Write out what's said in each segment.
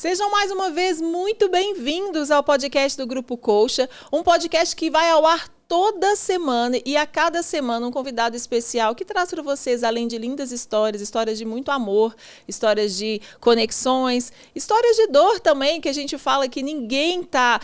Sejam mais uma vez muito bem-vindos ao podcast do Grupo Colcha, um podcast que vai ao ar toda semana e a cada semana um convidado especial que traz para vocês, além de lindas histórias, histórias de muito amor, histórias de conexões, histórias de dor também, que a gente fala que ninguém está,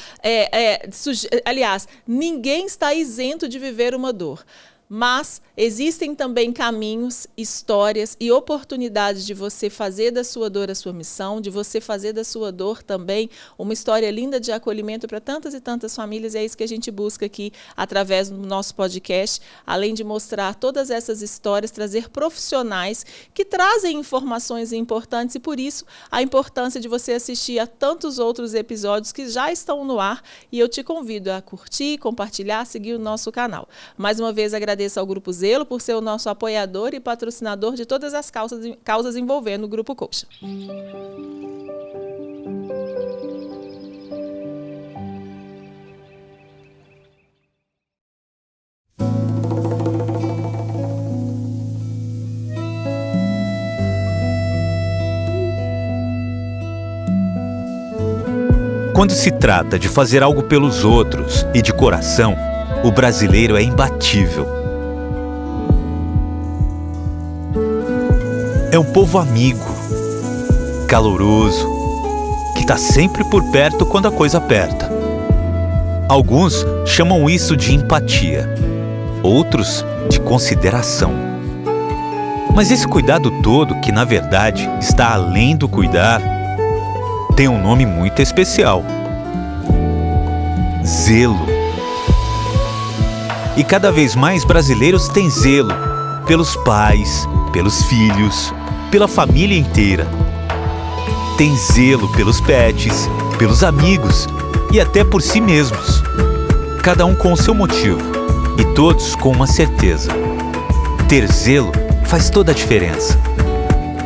ninguém está isento de viver uma dor. Mas existem também caminhos, histórias e oportunidades de você fazer da sua dor a sua missão, de você fazer da sua dor também uma história linda de acolhimento para tantas e tantas famílias. E é isso que a gente busca aqui através do nosso podcast, além de mostrar todas essas histórias, trazer profissionais que trazem informações importantes e por isso a importância de você assistir a tantos outros episódios que já estão no ar. E eu te convido a curtir, compartilhar, seguir o nosso canal. Mais uma vez, agradeço ao Grupo Zelo por ser o nosso apoiador e patrocinador de todas as causas envolvendo o Grupo Colcha. Quando se trata de fazer algo pelos outros e de coração, o brasileiro é imbatível. É um povo amigo, caloroso, que está sempre por perto quando a coisa aperta. Alguns chamam isso de empatia, outros de consideração. Mas esse cuidado todo, que na verdade está além do cuidar, tem um nome muito especial: zelo. E cada vez mais brasileiros têm zelo pelos pais, pelos filhos, pela família inteira. Tem zelo pelos pets, pelos amigos e até por si mesmos. Cada um com o seu motivo e todos com uma certeza: ter zelo faz toda a diferença.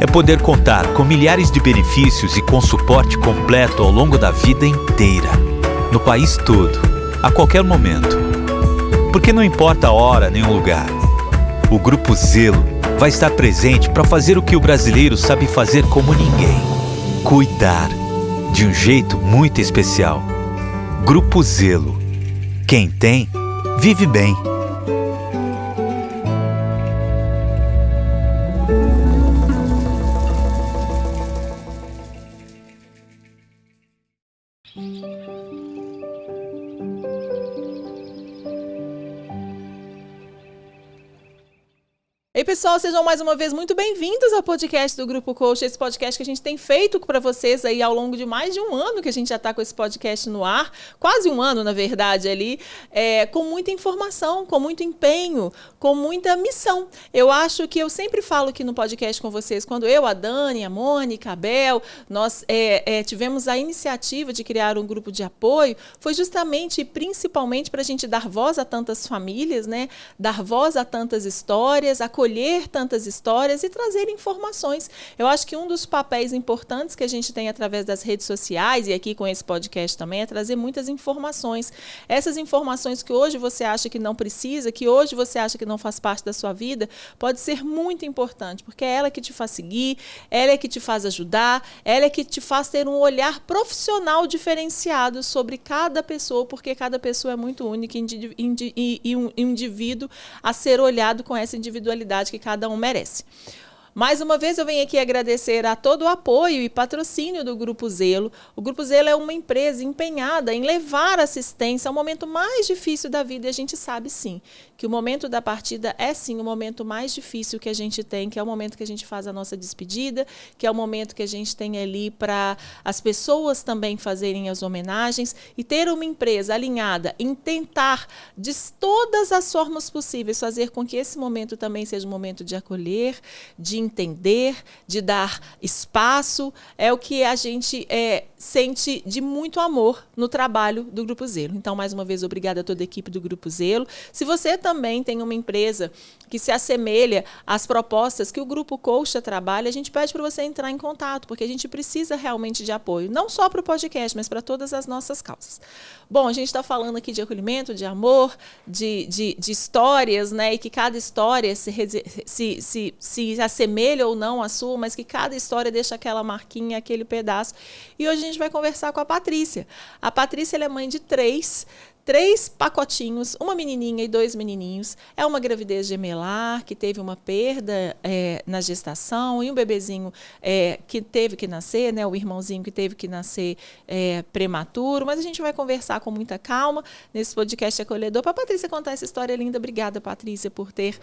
É poder contar com milhares de benefícios e com suporte completo ao longo da vida inteira, no país todo, a qualquer momento. Porque não importa a hora nem o lugar, o Grupo Zelo vai estar presente para fazer o que o brasileiro sabe fazer como ninguém: cuidar, de um jeito muito especial. Grupo Zelo. Quem tem, vive bem. Ei, pessoal, sejam mais uma vez muito bem-vindos ao podcast do Grupo Colcha, esse podcast que a gente tem feito para vocês aí ao longo de mais de um ano que a gente já está com esse podcast no ar, quase um ano, na verdade, ali, com muita informação, com muito empenho, com muita missão. Eu acho que eu sempre falo aqui no podcast com vocês, quando eu, a Dani, a Mônica, a Bel, nós tivemos a iniciativa de criar um grupo de apoio, foi justamente e principalmente para a gente dar voz a tantas famílias, né? Dar voz a tantas histórias, acolher tantas histórias e trazer informações. Eu acho que um dos papéis importantes que a gente tem através das redes sociais e aqui com esse podcast também é trazer muitas informações. Essas informações que hoje você acha que não precisa, que hoje você acha que não faz parte da sua vida, pode ser muito importante, porque é ela que te faz seguir, ela é que te faz ajudar, ela é que te faz ter um olhar profissional diferenciado sobre cada pessoa, porque cada pessoa é muito única e um indivíduo a ser olhado com essa individualidade que cada um merece. Mais uma vez eu venho aqui agradecer a todo o apoio e patrocínio do Grupo Zelo. O Grupo Zelo é uma empresa empenhada em levar assistência ao momento mais difícil da vida e a gente sabe sim que o momento da partida é sim o momento mais difícil que a gente tem, que é o momento que a gente faz a nossa despedida, que é o momento que a gente tem ali para as pessoas também fazerem as homenagens e ter uma empresa alinhada em tentar de todas as formas possíveis fazer com que esse momento também seja um momento de acolher, de entender, de dar espaço, é o que a gente sente de muito amor no trabalho do Grupo Zelo. Então, mais uma vez, obrigada a toda a equipe do Grupo Zelo. Se você também tem uma empresa que se assemelha às propostas que o Grupo Colcha trabalha, a gente pede para você entrar em contato, porque a gente precisa realmente de apoio, não só para o podcast, mas para todas as nossas causas. Bom, a gente está falando aqui de acolhimento, de amor, de histórias, né? E que cada história se assemelha ou não à sua, mas que cada história deixa aquela marquinha, aquele pedaço. E hoje a gente vai conversar com a Patrícia. A Patrícia, ela é mãe de três pacotinhos, uma menininha e 2 menininhos. É uma gravidez gemelar, que teve uma perda na gestação, e um bebezinho que teve que nascer, né, o irmãozinho que teve que nascer prematuro. Mas a gente vai conversar com muita calma nesse podcast acolhedor para a Patrícia contar essa história linda. Obrigada, Patrícia, por ter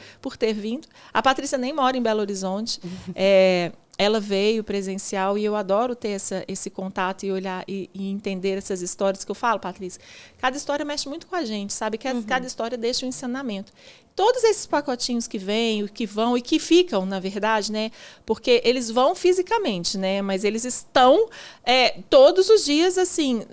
vindo. A Patrícia nem mora em Belo Horizonte. Ela veio presencial e eu adoro ter esse contato e olhar e entender essas histórias que eu falo, Patrícia. Cada história mexe muito com a gente, sabe? Cada história deixa um ensinamento. Todos esses pacotinhos que vêm, que vão e que ficam, na verdade, né? Porque eles vão fisicamente, né? Mas eles estão todos os dias, assim,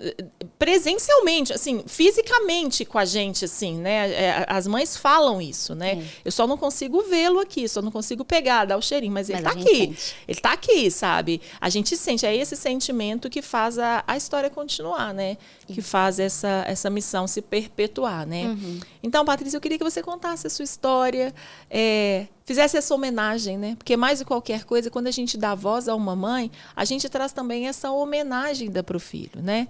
presencialmente, assim, fisicamente com a gente, assim, né? As mães falam isso, né? Eu só não consigo vê-lo aqui, só não consigo pegar, dar o cheirinho, mas ele tá aqui. Ele tá aqui, sabe? A gente sente, é esse sentimento que faz a história continuar, né? Que faz essa missão se perpetuar, né? Então, Patrícia, eu queria que você contasse a sua história, fizesse essa homenagem, né? Porque mais de qualquer coisa, quando a gente dá voz a uma mãe, a gente traz também essa homenagem para o filho, né?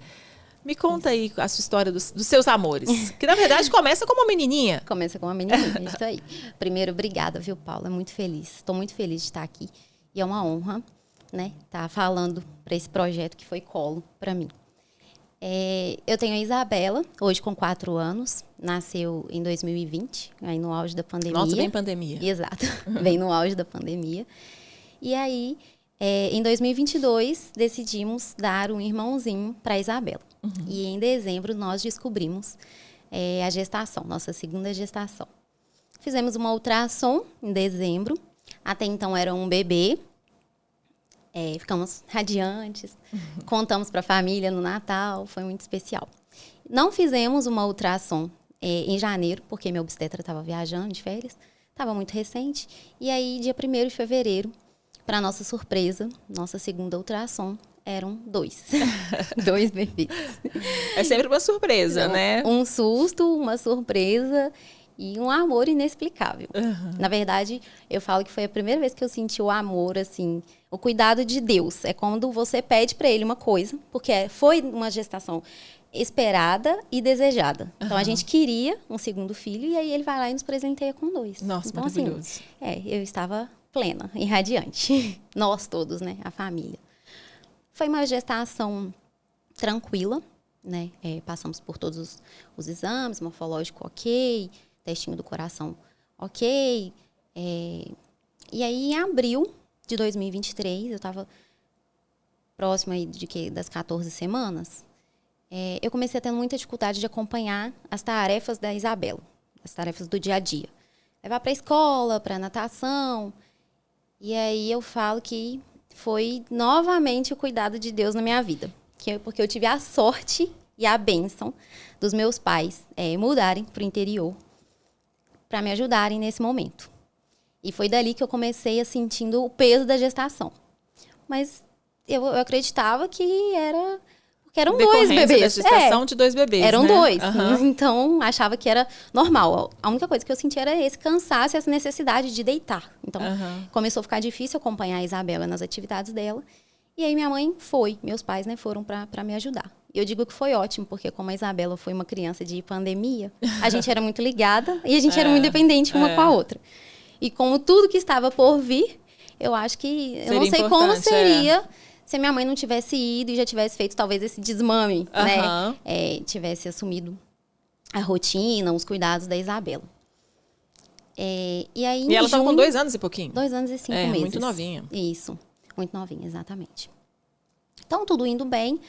Me conta aí a sua história dos seus amores, que na verdade começa com uma menininha. Começa com uma menininha, isso aí. Primeiro, obrigada, viu, Paula? Muito feliz. Estou muito feliz de estar aqui. E é uma honra, né, estar falando para esse projeto que foi colo para mim. Eu tenho a Isabela, hoje com 4 anos, nasceu em 2020, aí no auge da pandemia. Nossa, bem pandemia. Exato, bem no auge da pandemia. E aí, em 2022, decidimos dar um irmãozinho para a Isabela. E em dezembro nós descobrimos a gestação, nossa segunda gestação. Fizemos uma ultrassom em dezembro, até então era um bebê. Ficamos radiantes, contamos para a família no Natal, foi muito especial. Não fizemos uma ultrassom em janeiro, porque meu obstetra estava viajando de férias, estava muito recente. E aí, dia 1º de fevereiro, para nossa surpresa, nossa segunda ultrassom, eram 2. 2 bebês. É sempre uma surpresa, né? Um susto, uma surpresa e um amor inexplicável. Na verdade, eu falo que foi a primeira vez que eu senti o amor, assim, o cuidado de Deus. É quando você pede para ele uma coisa, porque foi uma gestação esperada e desejada. Então, a gente queria um segundo filho e aí ele vai lá e nos presenteia com 2. Nossa, então, maravilhoso. Assim, eu estava plena e radiante. Nós todos, né? A família. Foi uma gestação tranquila, né? Passamos por todos os exames, morfológico ok, testinho do coração ok. E aí, em abril de 2023, eu estava próxima aí das 14 semanas, eu comecei a ter muita dificuldade de acompanhar as tarefas da Isabela, as tarefas do dia a dia. Levar para a escola, para a natação. E aí eu falo que foi novamente o cuidado de Deus na minha vida. Porque eu tive a sorte e a bênção dos meus pais mudarem para o interior para me ajudarem nesse momento. E foi dali que eu comecei a sentindo o peso da gestação. Mas eu acreditava que eram 2 bebês. Da gestação de 2 bebês, eram, né? 2. Então, achava que era normal. A única coisa que eu sentia era esse cansaço e essa necessidade de deitar. Então, começou a ficar difícil acompanhar a Isabela nas atividades dela. E aí, meus pais, né, foram para me ajudar. E eu digo que foi ótimo, porque como a Isabela foi uma criança de pandemia, a gente era muito ligada e a gente era muito independente uma com a outra. E como tudo que estava por vir, eu acho que... Eu não sei como seria se a minha mãe não tivesse ido e já tivesse feito talvez esse desmame, né? Tivesse assumido a rotina, os cuidados da Isabela. E aí, ela estava com 2 anos e pouquinho. 2 anos e 5 meses. Muito novinha. Isso, muito novinha, exatamente. Então, tudo indo bem.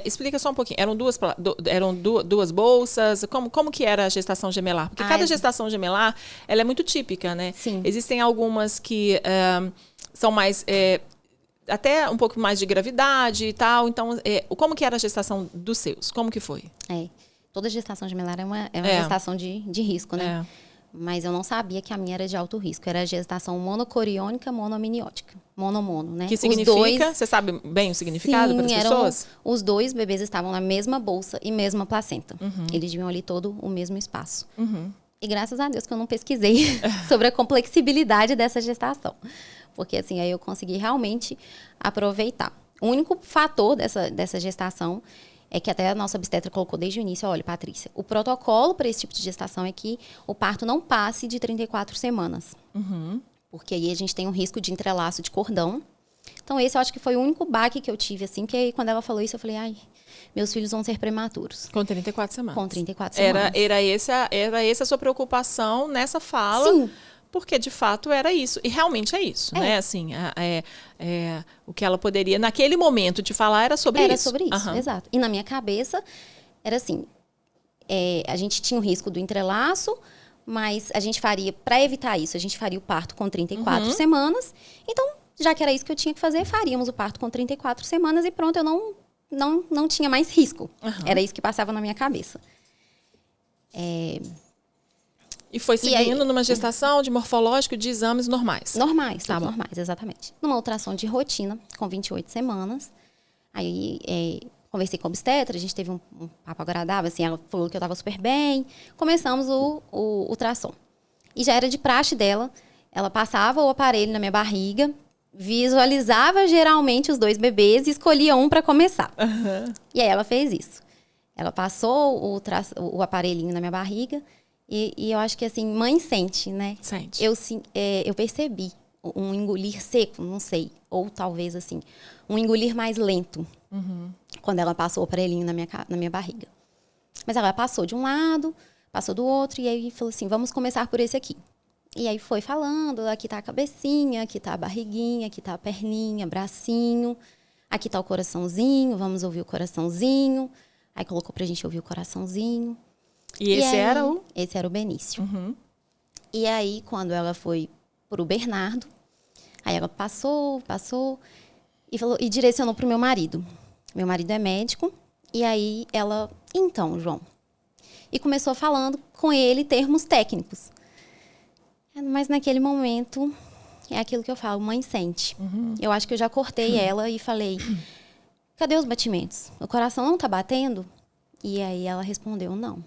Explica só um pouquinho. Eram duas bolsas? Como que era a gestação gemelar? Porque cada gestação gemelar, ela é muito típica, né? Sim. Existem algumas que são mais... até um pouco mais de gravidade e tal. Então, como que era a gestação dos seus? Como que foi? Toda gestação gemelar é uma gestação de risco, né? Mas eu não sabia que a minha era de alto risco. Era a gestação monocoriônica monominiótica. Mono, né? Que significa? Você sabe bem o significado para as pessoas? Os dois bebês estavam na mesma bolsa e mesma placenta. Eles viam ali todo o mesmo espaço. E graças a Deus que eu não pesquisei sobre a complexibilidade dessa gestação. Porque assim, aí eu consegui realmente aproveitar. O único fator dessa gestação é que até a nossa obstetra colocou desde o início, olha, Patrícia, o protocolo para esse tipo de gestação é que o parto não passe de 34 semanas. Porque aí a gente tem um risco de entrelaço de cordão. Então esse eu acho que foi o único baque que eu tive, assim, que aí, quando ela falou isso, eu falei, ai, meus filhos vão ser prematuros. Com 34 semanas. Com 34 semanas. Era essa a sua preocupação nessa fala? Sim. Porque, de fato, era isso. E realmente é isso, né? Assim, o que ela poderia, naquele momento, te falar era sobre isso. Era sobre isso, exato. E na minha cabeça, era assim, a gente tinha o risco do entrelaço, mas a gente faria, para evitar isso, a gente faria o parto com 34 semanas. Então, já que era isso que eu tinha que fazer, faríamos o parto com 34 semanas e pronto, eu não tinha mais risco. Era isso que passava na minha cabeça. E foi seguindo numa gestação de morfológico de exames normais? Normais, tá, normais, exatamente. Numa ultrassom de rotina, com 28 semanas. Aí, conversei com a obstetra, a gente teve um papo agradável, assim, ela falou que eu estava super bem. Começamos o ultrassom. E já era de praxe dela, ela passava o aparelho na minha barriga, visualizava geralmente os dois bebês e escolhia um para começar. E aí ela fez isso. Ela passou o aparelhinho na minha barriga. E eu acho que, assim, mãe sente, né? Sente. Eu percebi um engolir seco, não sei. Ou talvez, assim, um engolir mais lento. Quando ela passou o aparelhinho na minha barriga. Mas ela passou de um lado, passou do outro. E aí falou assim, vamos começar por esse aqui. E aí foi falando, aqui tá a cabecinha, aqui tá a barriguinha, aqui tá a perninha, bracinho. Aqui tá o coraçãozinho, vamos ouvir o coraçãozinho. Aí colocou pra gente ouvir o coraçãozinho. E esse aí, era o? Esse era o Benício. E aí, quando ela foi pro Bernardo, aí ela passou e direcionou pro meu marido. Meu marido é médico. E aí ela, então, João. E começou falando com ele termos técnicos. Mas naquele momento, é aquilo que eu falo, mãe sente. Eu acho que eu já cortei ela e falei, cadê os batimentos? O coração não tá batendo? E aí ela respondeu, não.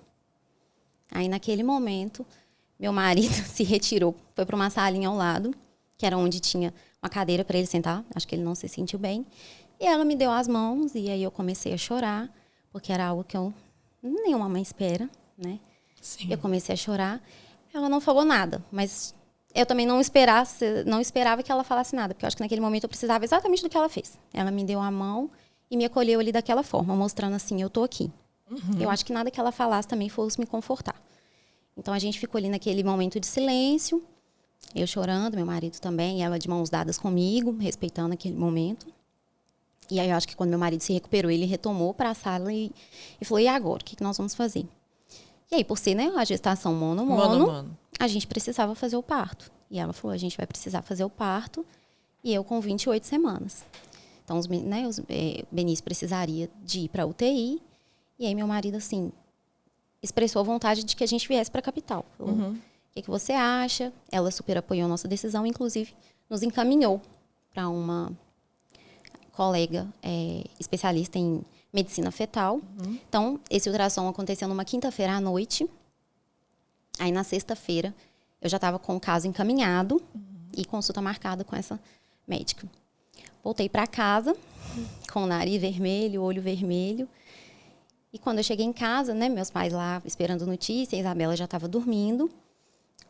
Aí, naquele momento, meu marido se retirou, foi para uma salinha ao lado, que era onde tinha uma cadeira para ele sentar. Acho que ele não se sentiu bem. E ela me deu as mãos e aí eu comecei a chorar, porque era algo que nenhuma mãe espera, né? Sim. Eu comecei a chorar. Ela não falou nada, mas eu também não esperava que ela falasse nada, porque eu acho que naquele momento eu precisava exatamente do que ela fez. Ela me deu a mão e me acolheu ali daquela forma, mostrando assim, eu tô aqui. Eu acho que nada que ela falasse também fosse me confortar. Então, a gente ficou ali naquele momento de silêncio, eu chorando, meu marido também, ela de mãos dadas comigo, respeitando aquele momento. E aí, eu acho que quando meu marido se recuperou, ele retomou para a sala e falou, e agora, o que nós vamos fazer? E aí, por ser, né, a gestação mono, a gente precisava fazer o parto. E ela falou, a gente vai precisar fazer o parto, e eu com 28 semanas. Então, o Benício precisaria de ir para a UTI. E aí meu marido, assim, expressou a vontade de que a gente viesse para a capital. Falou, o que você acha? Ela super apoiou a nossa decisão, inclusive nos encaminhou para uma colega especialista em medicina fetal. Então, esse ultrassom aconteceu numa quinta-feira à noite. Aí, na sexta-feira, eu já estava com o caso encaminhado e consulta marcada com essa médica. Voltei para casa com o nariz vermelho, olho vermelho. E quando eu cheguei em casa, né, meus pais lá esperando notícia, a Isabela já estava dormindo.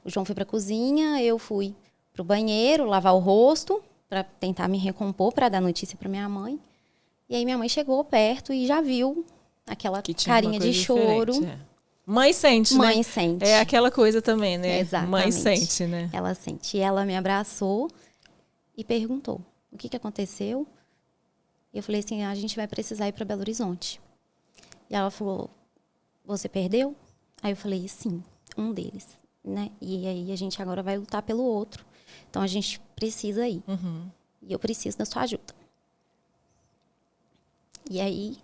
O João foi para a cozinha, eu fui para o banheiro lavar o rosto para tentar me recompor, para dar notícia para minha mãe. E aí minha mãe chegou perto e já viu aquela carinha de choro. Mãe sente, né? Mãe sente. É aquela coisa também, né? Exatamente. Mãe sente, né? Ela sente. E ela me abraçou e perguntou, o que aconteceu? E eu falei assim, a gente vai precisar ir para Belo Horizonte. E ela falou, você perdeu? Aí eu falei, sim, um deles, né? E aí a gente agora vai lutar pelo outro. Então a gente precisa ir. E eu preciso da sua ajuda. E aí,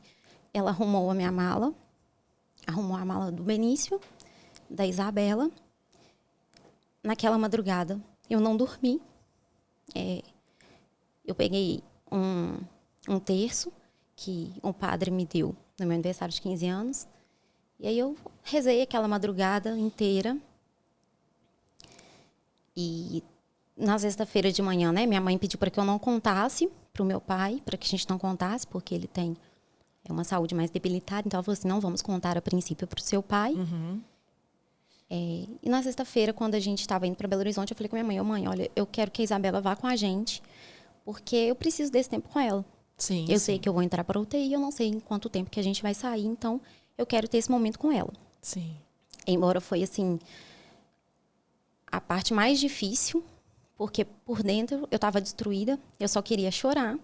ela arrumou a minha mala, arrumou a mala do Benício, da Isabela. Naquela madrugada, eu não dormi. Eu peguei um terço que um padre me deu no meu aniversário de 15 anos. E aí eu rezei aquela madrugada inteira. E na sexta-feira de manhã, né, minha mãe pediu para que eu não contasse para o meu pai, para que a gente não contasse, porque ele tem uma saúde mais debilitada. Então ela falou assim, não vamos contar a princípio para o seu pai. E na sexta-feira, quando a gente estava indo para Belo Horizonte, eu falei com minha mãe, mãe, olha, eu quero que a Isabela vá com a gente, porque eu preciso desse tempo com ela. Sim, eu sei que eu vou entrar para UTI, eu não sei em quanto tempo que a gente vai sair, então eu quero ter esse momento com ela. Sim. Embora foi, assim, a parte mais difícil, porque por dentro eu estava destruída, eu só queria chorar,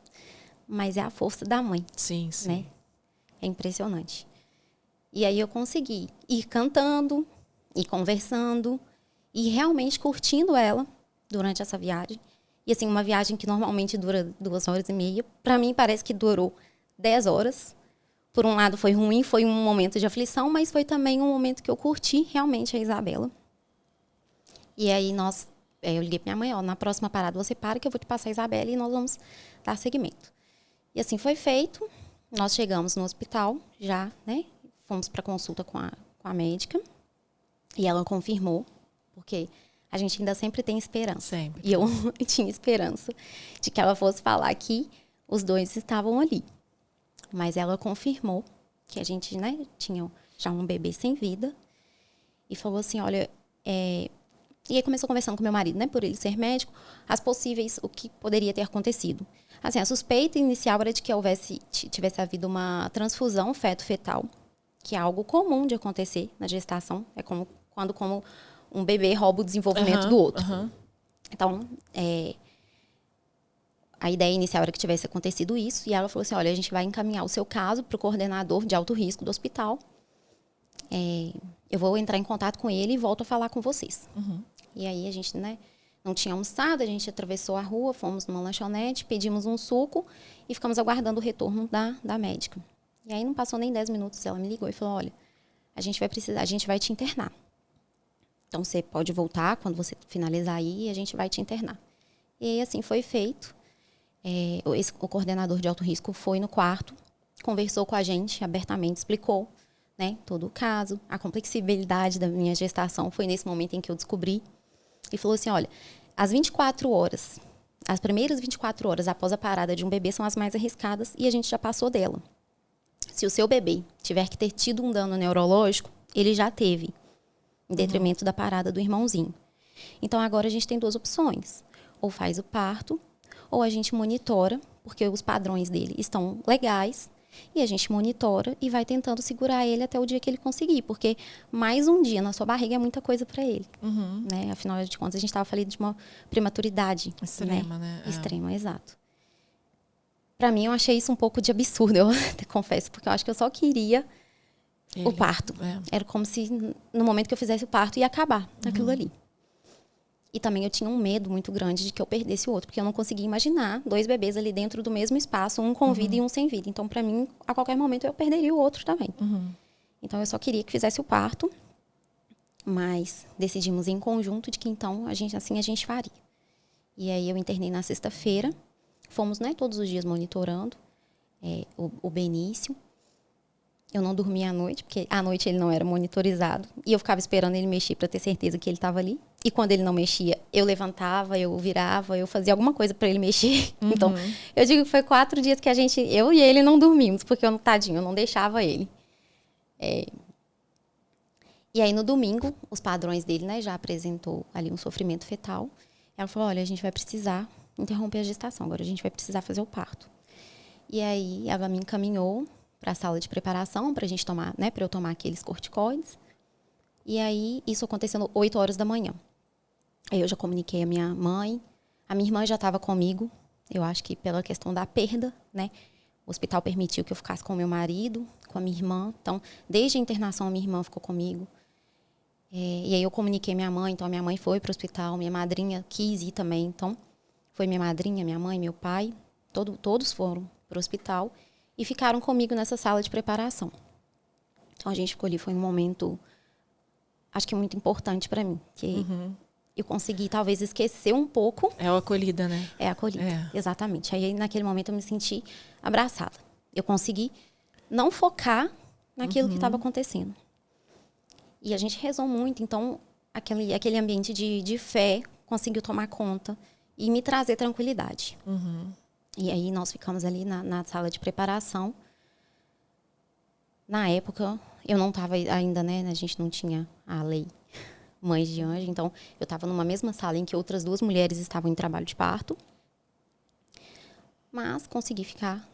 mas é a força da mãe. Sim, sim. Né? É impressionante. E aí eu consegui ir cantando, ir conversando, e realmente curtindo ela durante essa viagem. E assim, uma viagem que normalmente dura 2h30, para mim parece que durou 10 horas. Por um lado foi ruim, foi um momento de aflição, mas foi também um momento que eu curti realmente a Isabela. E aí eu liguei pra minha mãe, ó, na próxima parada você para que eu vou te passar a Isabela e nós vamos dar seguimento. E assim foi feito, nós chegamos no hospital já, né, fomos para consulta com a médica e ela confirmou, porque a gente ainda sempre tem esperança. Sempre. E eu tinha esperança de que ela fosse falar que os dois estavam ali. Mas ela confirmou que a gente, né, tinha já um bebê sem vida. E falou assim, olha... E aí começou conversando com meu marido, né, por ele ser médico, o que poderia ter acontecido. Assim, a suspeita inicial era de que tivesse havido uma transfusão feto-fetal, que é algo comum de acontecer na gestação. É como um bebê rouba o desenvolvimento do outro. Então, a ideia inicial era que tivesse acontecido isso. E ela falou assim, olha, a gente vai encaminhar o seu caso para o coordenador de alto risco do hospital. Eu vou entrar em contato com ele e volto a falar com vocês. E aí a gente, né, não tinha almoçado, a gente atravessou a rua, fomos numa lanchonete, pedimos um suco e ficamos aguardando o retorno da médica. E aí não passou nem 10 minutos, ela me ligou e falou, olha, a gente vai te internar. Então, você pode voltar quando você finalizar aí e a gente vai te internar. E aí, assim, foi feito. O coordenador de alto risco foi no quarto, conversou com a gente abertamente, explicou, né, todo o caso, a complexibilidade da minha gestação. Foi nesse momento em que eu descobri. E falou assim, olha, as primeiras 24 horas após a parada de um bebê são as mais arriscadas e a gente já passou dela. Se o seu bebê tiver que ter tido um dano neurológico, ele já teve, em detrimento da parada do irmãozinho. Então, agora a gente tem 2 opções. Ou faz o parto, ou a gente monitora, porque os padrões dele estão legais, e a gente monitora e vai tentando segurar ele até o dia que ele conseguir, porque mais um dia na sua barriga é muita coisa para ele. Né? Afinal de contas, a gente estava falando de uma prematuridade. Extrema, né? Extrema, exato. Para mim, eu achei isso um pouco de absurdo, eu te confesso, porque eu acho que eu só queria o parto. Era como se, no momento que eu fizesse o parto, ia acabar aquilo ali. E também eu tinha um medo muito grande de que eu perdesse o outro, porque eu não conseguia imaginar 2 bebês ali dentro do mesmo espaço, um com vida e um sem vida. Então, para mim, a qualquer momento, eu perderia o outro também. Então, eu só queria que fizesse o parto, mas decidimos em conjunto de que, então, a gente faria. E aí, eu internei na sexta-feira, fomos, né, todos os dias monitorando o Benício. Eu não dormia à noite, porque à noite ele não era monitorizado. E eu ficava esperando ele mexer para ter certeza que ele estava ali. E quando ele não mexia, eu levantava, eu virava, eu fazia alguma coisa para ele mexer. Então, eu digo que foi 4 dias que eu e ele não dormimos, porque tadinho, eu não deixava ele. E aí, no domingo, os padrões dele, né, já apresentou ali um sofrimento fetal. Ela falou, olha, a gente vai precisar interromper a gestação, agora a gente vai precisar fazer o parto. E aí, ela me encaminhou para a sala de preparação, para a gente tomar, né, para eu tomar aqueles corticoides. E aí, isso acontecendo 8 horas da manhã. Aí eu já comuniquei a minha mãe, a minha irmã já estava comigo, eu acho que pela questão da perda, né, o hospital permitiu que eu ficasse com o meu marido, com a minha irmã. Então, desde a internação, a minha irmã ficou comigo. E aí eu comuniquei minha mãe, então a minha mãe foi para o hospital, minha madrinha quis ir também, então foi minha madrinha, minha mãe, meu pai, todos foram para o hospital. e ficaram comigo nessa sala de preparação. Então, a gente ficou ali, foi um momento, acho que muito importante para mim, que eu consegui talvez esquecer um pouco. É a acolhida, né? É a acolhida, exatamente. Aí, naquele momento, eu me senti abraçada. Eu consegui não focar naquilo que estava acontecendo. E a gente rezou muito, então, aquele ambiente de fé conseguiu tomar conta e me trazer tranquilidade. E aí, nós ficamos ali na sala de preparação. Na época, eu não estava ainda, né? A gente não tinha a lei Mães de Anjo. Então, eu estava numa mesma sala em que outras 2 mulheres estavam em trabalho de parto. Mas consegui ficar,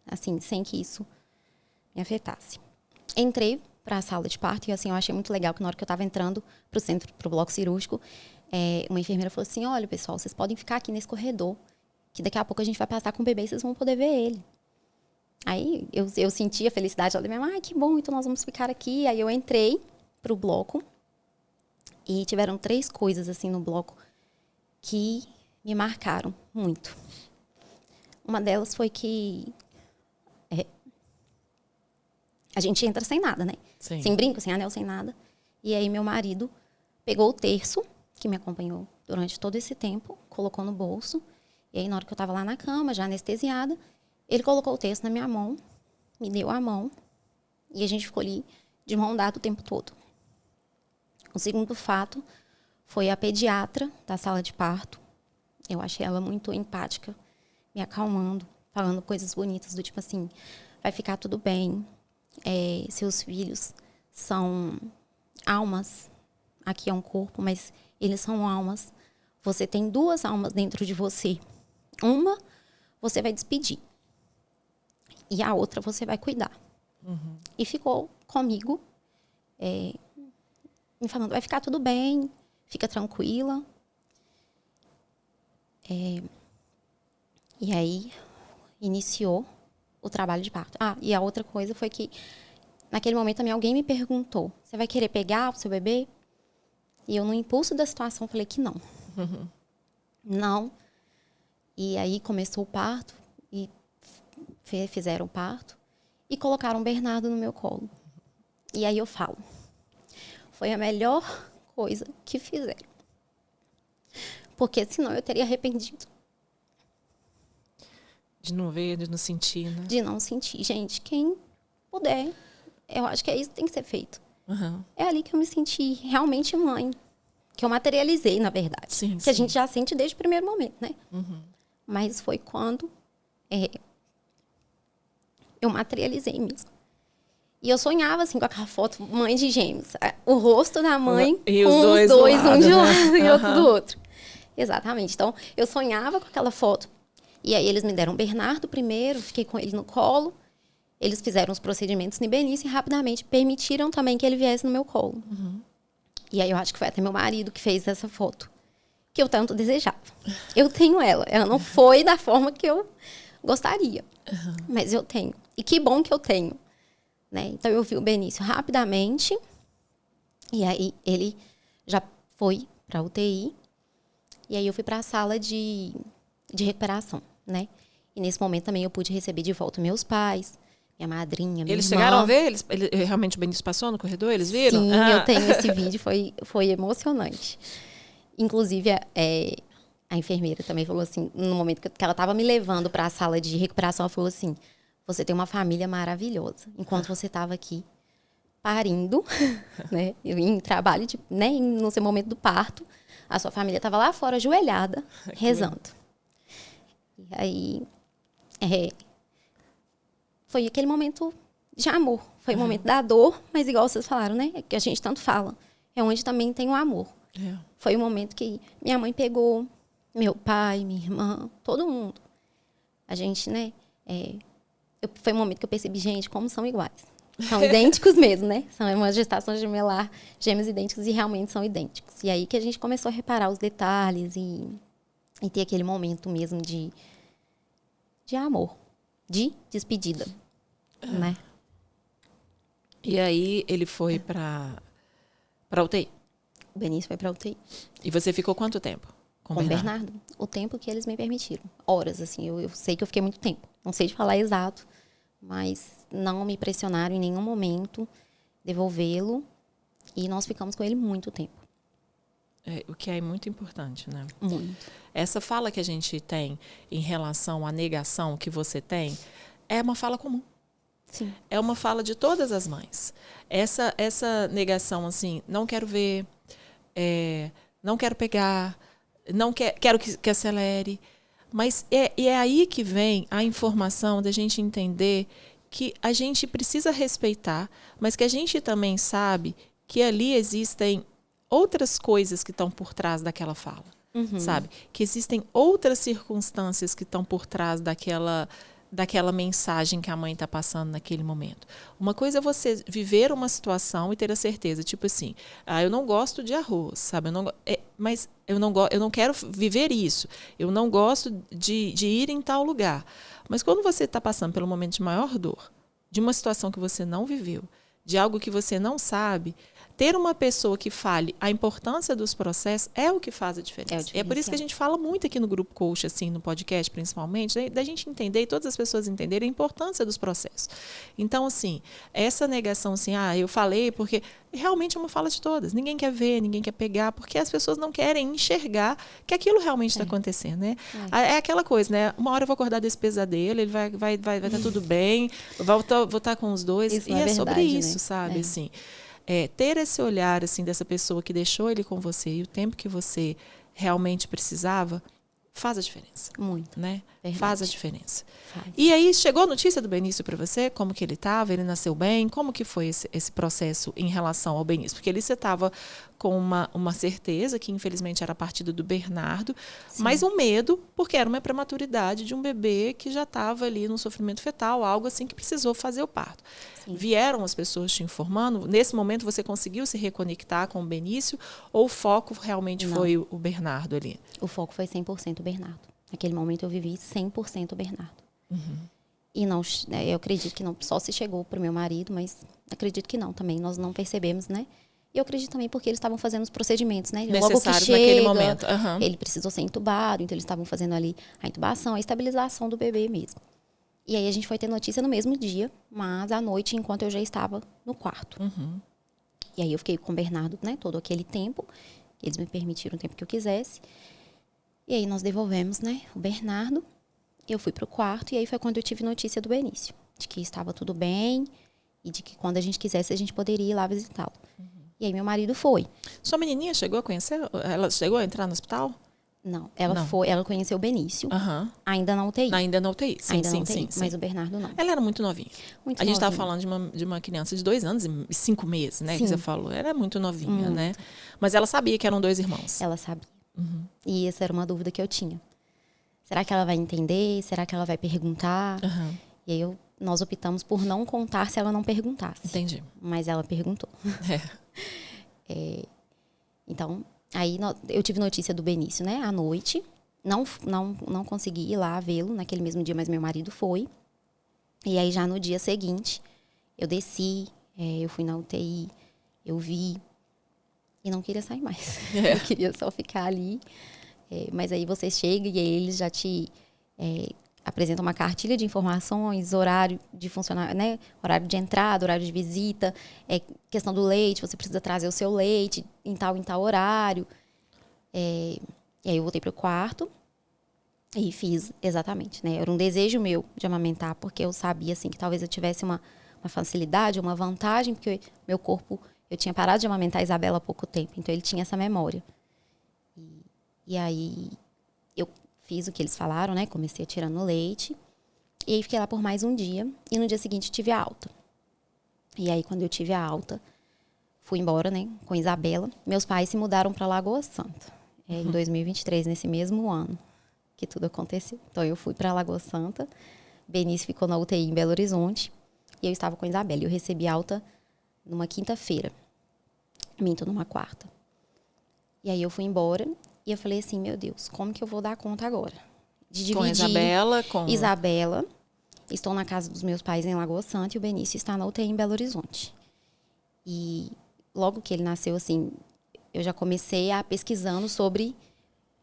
assim, sem que isso me afetasse. Entrei para a sala de parto e, assim, eu achei muito legal que na hora que eu estava entrando para o bloco cirúrgico, uma enfermeira falou assim, olha, pessoal, vocês podem ficar aqui nesse corredor, que daqui a pouco a gente vai passar com o bebê e vocês vão poder ver ele. Aí, eu senti a felicidade da minha mãe, que bom, então nós vamos ficar aqui. Aí, eu entrei para o bloco. E tiveram 3 coisas, assim, no bloco que me marcaram muito. Uma delas foi que a gente entra sem nada, né? Sim. Sem brinco, sem anel, sem nada. E aí, meu marido pegou o terço, que me acompanhou durante todo esse tempo, colocou no bolso. E aí, na hora que eu estava lá na cama, já anestesiada, ele colocou o terço na minha mão, me deu a mão, e a gente ficou ali de mão dada o tempo todo. O segundo fato foi a pediatra da sala de parto. Eu achei ela muito empática, me acalmando, falando coisas bonitas, do tipo assim, vai ficar tudo bem, seus filhos são almas, aqui é um corpo, mas eles são almas. Você tem 2 almas dentro de você. Uma, você vai despedir. E a outra, você vai cuidar. E ficou comigo, me falando, vai ficar tudo bem, fica tranquila. E aí, iniciou o trabalho de parto. E a outra coisa foi que, naquele momento também, alguém me perguntou, você vai querer pegar o seu bebê? E eu, no impulso da situação, falei que não. Não. E aí, começou o parto, e fizeram o parto, e colocaram o Bernardo no meu colo. E aí eu falo, foi a melhor coisa que fizeram. Porque senão eu teria arrependido. De não ver, de não sentir, né? De não sentir. Gente, quem puder, eu acho que é isso que tem que ser feito. É ali que eu me senti realmente mãe. Que eu materializei, na verdade. Sim, que a gente já sente desde o primeiro momento, né? Mas foi quando eu materializei mesmo. E eu sonhava, assim, com aquela foto, mãe de gêmeos. O rosto da mãe e com os os dois lado, um de um né? lado e outro do outro. Exatamente. Então, eu sonhava com aquela foto. E aí, eles me deram o Bernardo primeiro, fiquei com ele no colo. Eles fizeram os procedimentos no Benício e rapidamente permitiram também que ele viesse no meu colo. E aí, eu acho que foi até meu marido que fez essa foto, que eu tanto desejava. Eu tenho ela. Ela não foi da forma que eu gostaria, mas eu tenho. E que bom que eu tenho. Né? Então, eu vi o Benício rapidamente. E aí, ele já foi para a UTI. E aí, eu fui para a sala de recuperação, né? E nesse momento também eu pude receber de volta meus pais, minha madrinha, minha Eles irmã. chegaram a ver? Realmente o Benício passou no corredor? Eles viram? Sim, eu tenho esse vídeo, foi emocionante. Inclusive, a enfermeira também falou assim, no momento que ela estava me levando para a sala de recuperação, ela falou assim, você tem uma família maravilhosa. Enquanto você estava aqui parindo, né, em trabalho, né, no seu momento do parto, a sua família estava lá fora, ajoelhada, rezando. E aí, foi aquele momento de amor. Foi o momento da dor, mas igual vocês falaram, né, que a gente tanto fala, é onde também tem o amor. Foi o momento que minha mãe pegou, meu pai, minha irmã, todo mundo. A gente, né, foi o momento que eu percebi, gente, como são iguais. São idênticos mesmo, né? São uma gestação gemelar, gêmeos idênticos e realmente são idênticos. E aí que a gente começou a reparar os detalhes e ter aquele momento mesmo de amor, de despedida, né? E aí ele foi para UTI? O Benício foi para UTI. E você ficou quanto tempo com o Bernardo? O tempo que eles me permitiram. Horas, assim. Eu sei que eu fiquei muito tempo. Não sei de falar exato, mas não me pressionaram em nenhum momento devolvê-lo. E nós ficamos com ele muito tempo. O que é muito importante, né? Muito. Essa fala que a gente tem em relação à negação que você tem é uma fala comum. Sim. É uma fala de todas as mães. Essa negação, assim, não quero ver, não quero pegar, não quero que acelere. Mas é aí que vem a informação da gente entender que a gente precisa respeitar, mas que a gente também sabe que ali existem outras coisas que estão por trás daquela fala, sabe? Que existem outras circunstâncias que estão por trás daquela mensagem que a mãe está passando naquele momento. Uma coisa é você viver uma situação e ter a certeza, tipo assim, eu não gosto de arroz, sabe? Mas eu não quero viver isso. Eu não gosto de ir em tal lugar. Mas quando você está passando pelo momento de maior dor, de uma situação que você não viveu, de algo que você não sabe, ter uma pessoa que fale a importância dos processos é o que faz a diferença. É por isso que a gente fala muito aqui no Grupo Coach, assim, no podcast principalmente, da gente entender e todas as pessoas entenderem a importância dos processos. Então, assim, essa negação, assim, eu falei porque realmente é uma fala de todas. Ninguém quer ver, ninguém quer pegar, porque as pessoas não querem enxergar que aquilo realmente está acontecendo, né? É aquela coisa, né? Uma hora eu vou acordar desse pesadelo, ele vai estar tudo bem, vou estar com os dois. Isso e é verdade, sobre isso, né? sabe? Assim, ter esse olhar assim dessa pessoa que deixou ele com você e o tempo que você realmente precisava faz a diferença. Muito. Né? Verdade. Faz a diferença. Faz. E aí, chegou a notícia do Benício para você? Como que ele estava? Ele nasceu bem? Como que foi esse processo em relação ao Benício? Porque ali você estava com uma certeza, que infelizmente era a partida do Bernardo, sim, mas um medo, porque era uma prematuridade de um bebê que já estava ali no sofrimento fetal, algo assim que precisou fazer o parto. Sim. Vieram as pessoas te informando? Nesse momento você conseguiu se reconectar com o Benício ou o foco realmente foi o Bernardo ali? O foco foi 100% o Bernardo. Naquele momento eu vivi 100% o Bernardo. E não, eu acredito que não só se chegou para o meu marido, mas acredito que não também. Nós não percebemos, né? E eu acredito também porque eles estavam fazendo os procedimentos, né? Logo que chega, naquele momento. Ele precisou ser entubado, então eles estavam fazendo ali a intubação, a estabilização do bebê mesmo. E aí a gente foi ter notícia no mesmo dia, mas à noite, enquanto eu já estava no quarto. E aí eu fiquei com o Bernardo, né? Todo aquele tempo. Eles me permitiram o tempo que eu quisesse. E aí nós devolvemos, né? O Bernardo. Eu fui pro quarto e aí foi quando eu tive notícia do Benício. De que estava tudo bem e de que quando a gente quisesse a gente poderia ir lá visitá-lo. E aí meu marido foi. Sua menininha chegou a conhecer? Ela chegou a entrar no hospital? Não, ela conheceu o Benício. Ainda na UTI. Ainda na UTI, sim, ainda sim, na UTI, sim. Mas o Bernardo não. Ela era muito novinha. Muito a gente estava novinha. falando de uma criança de 2 anos e 5 meses, né? Sim. Que você falou. Ela é muito novinha, né? Mas ela sabia que eram 2 irmãos. Ela sabia. E essa era uma dúvida que eu tinha. Será que ela vai entender? Será que ela vai perguntar? E aí nós optamos por não contar se ela não perguntasse. Entendi. Mas ela perguntou. Então, aí eu tive notícia do Benício, né? À noite. Não consegui ir lá vê-lo naquele mesmo dia, mas meu marido foi. E aí já no dia seguinte, eu desci, eu fui na UTI, eu vi e não queria sair mais. Eu queria só ficar ali. Mas aí você chega e aí eles já te apresentam uma cartilha de informações, horário de funcionar, né? Horário de entrada, horário de visita, questão do leite, você precisa trazer o seu leite em tal horário. E aí eu voltei para o quarto e fiz exatamente, né? Era um desejo meu de amamentar, porque eu sabia assim que talvez eu tivesse uma facilidade, uma vantagem, porque meu corpo, eu tinha parado de amamentar a Isabela há pouco tempo, então ele tinha essa memória. E aí eu fiz o que eles falaram, né? Comecei a tirar no leite. E aí fiquei lá por mais um dia. E no dia seguinte tive a alta. E aí quando eu tive a alta, fui embora, né? Com a Isabela. Meus pais se mudaram para Lagoa Santa. Em 2023, nesse mesmo ano que tudo aconteceu. Então eu fui para Lagoa Santa. Benício ficou na UTI em Belo Horizonte. E eu estava com a Isabela. Eu recebi alta numa quinta-feira. Minto, numa quarta. E aí eu fui embora. E eu falei assim, meu Deus, como que eu vou dar conta agora? De dividir. Com a Isabela, Isabela. Estou na casa dos meus pais em Lagoa Santa e o Benício está na UTI em Belo Horizonte. E logo que ele nasceu, assim, eu já comecei a pesquisando sobre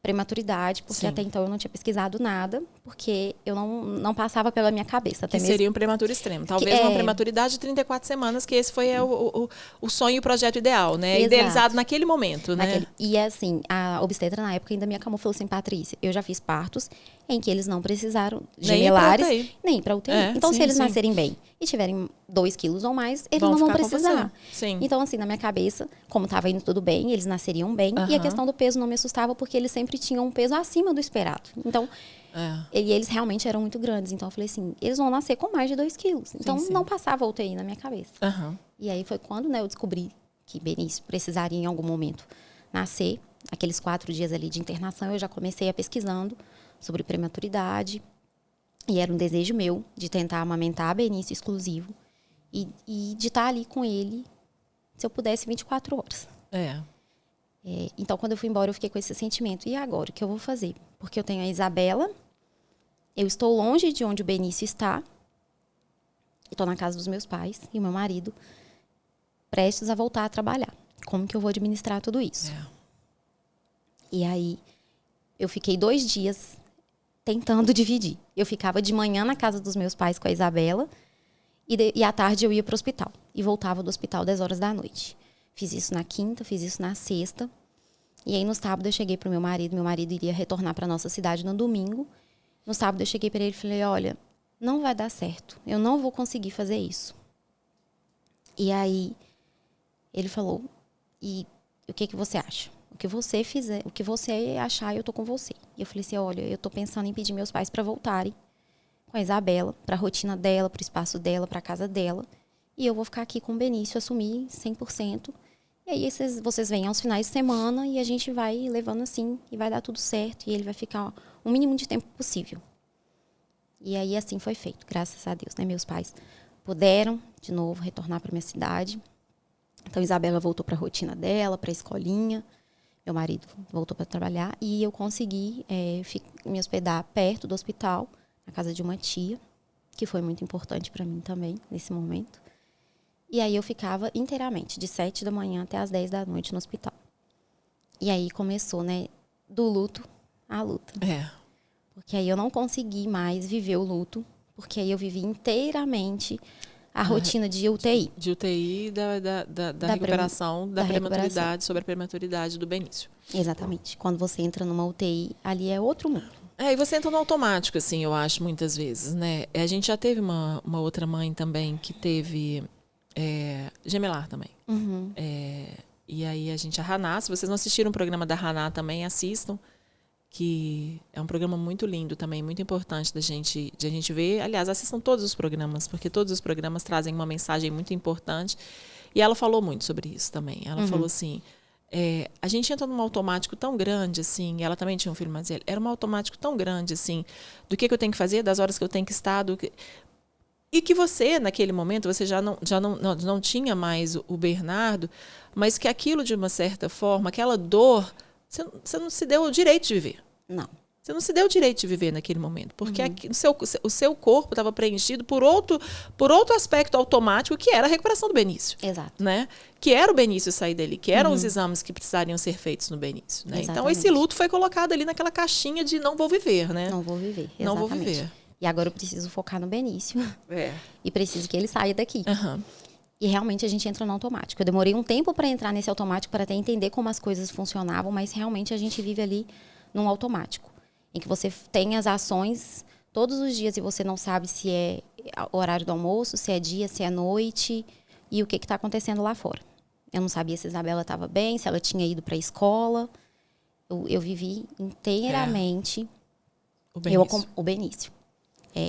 prematuridade, porque Sim. até então eu não tinha pesquisado nada, porque eu não passava pela minha cabeça. Até Que mesmo seria um prematuro extremo. Talvez uma prematuridade de 34 semanas, que esse foi o sonho e o projeto ideal, né? Exato. Idealizado naquele momento, né? E assim, a obstetra na época ainda me acalmou, falou assim, Patrícia, eu já fiz partos em que eles não precisaram gemelares, nem para UTI. Então, se eles nascerem bem e tiverem 2 quilos ou mais, eles não vão precisar. Sim. Então, assim, na minha cabeça, como estava indo tudo bem, eles nasceriam bem. E a questão do peso não me assustava, porque eles sempre tinham um peso acima do esperado. Então, e eles realmente eram muito grandes. Então, eu falei assim, eles vão nascer com mais de 2 quilos. Então, não passava UTI na minha cabeça. E aí foi quando, né, eu descobri que Benício precisaria em algum momento nascer. Aqueles 4 dias ali de internação, eu já comecei a pesquisando sobre prematuridade. E era um desejo meu de tentar amamentar Benício exclusivo. E de estar ali com ele, se eu pudesse, 24 horas. Então, quando eu fui embora, eu fiquei com esse sentimento. E agora, o que eu vou fazer? Porque eu tenho a Isabela, eu estou longe de onde o Benício está. Estou na casa dos meus pais e o meu marido prestes a voltar a trabalhar. Como que eu vou administrar tudo isso? E aí, eu fiquei 2 dias tentando dividir. Eu ficava de manhã na casa dos meus pais com a Isabela e à tarde eu ia para o hospital. E voltava do hospital 10 horas da noite. Fiz isso na quinta, fiz isso na sexta. E aí, no sábado, eu cheguei para o meu marido. Meu marido iria retornar para a nossa cidade no domingo. No sábado, eu cheguei para ele e falei, olha, não vai dar certo. Eu não vou conseguir fazer isso. E aí, ele falou, e o que você acha? O que você fizer, o que você achar, eu tô com você. E eu falei assim, olha, eu tô pensando em pedir meus pais para voltarem com a Isabela, para a rotina dela, para o espaço dela, para a casa dela. E eu vou ficar aqui com o Benício, assumir 100%. E aí vocês vêm aos finais de semana e a gente vai levando assim e vai dar tudo certo. E ele vai ficar o mínimo de tempo possível. E aí assim foi feito, graças a Deus, né? Meus pais puderam, de novo, retornar para minha cidade. Então, Isabela voltou para a rotina dela, para a escolinha. Meu marido voltou para trabalhar. E eu consegui me hospedar perto do hospital, na casa de uma tia, que foi muito importante para mim também, nesse momento. E aí eu ficava inteiramente, de 7 da manhã até as 10 da noite no hospital. E aí começou, né, do luto à luta. Porque aí eu não consegui mais viver o luto, porque aí eu vivi inteiramente a rotina de UTI. De UTI da recuperação da prematuridade, sobre a prematuridade do Benício. Exatamente. Quando você entra numa UTI, ali é outro mundo. E você entra no automático, assim, eu acho, muitas vezes, né? A gente já teve uma outra mãe também que teve gemelar também. E aí a Haná, se vocês não assistiram o programa da Haná também, assistam, que é um programa muito lindo também, muito importante de a gente ver. Aliás, assistam todos os programas, porque todos os programas trazem uma mensagem muito importante. E ela falou muito sobre isso também. Ela falou assim, a gente entra num automático tão grande, assim, ela também tinha um filho mais velho, era um automático tão grande, assim, do que eu tenho que fazer, das horas que eu tenho que estar, e que você, naquele momento, você já não tinha mais o Bernardo, mas que aquilo, de uma certa forma, aquela dor, você não se deu o direito de viver. Não. Você não se deu o direito de viver naquele momento, porque o seu corpo estava preenchido por outro aspecto automático, que era a recuperação do Benício. Exato. Né? Que era o Benício sair dali, que eram os exames que precisariam ser feitos no Benício. Né? Então, esse luto foi colocado ali naquela caixinha de não vou viver, né? Não vou viver, exatamente. Não vou viver. E agora eu preciso focar no Benício. E preciso que ele saia daqui. E realmente a gente entra no automático. Eu demorei um tempo para entrar nesse automático, para até entender como as coisas funcionavam, mas realmente a gente vive ali num automático, em que você tem as ações todos os dias e você não sabe se é o horário do almoço, se é dia, se é noite e o que está acontecendo lá fora. Eu não sabia se a Isabela estava bem, se ela tinha ido para a escola. Eu vivi inteiramente o Benício.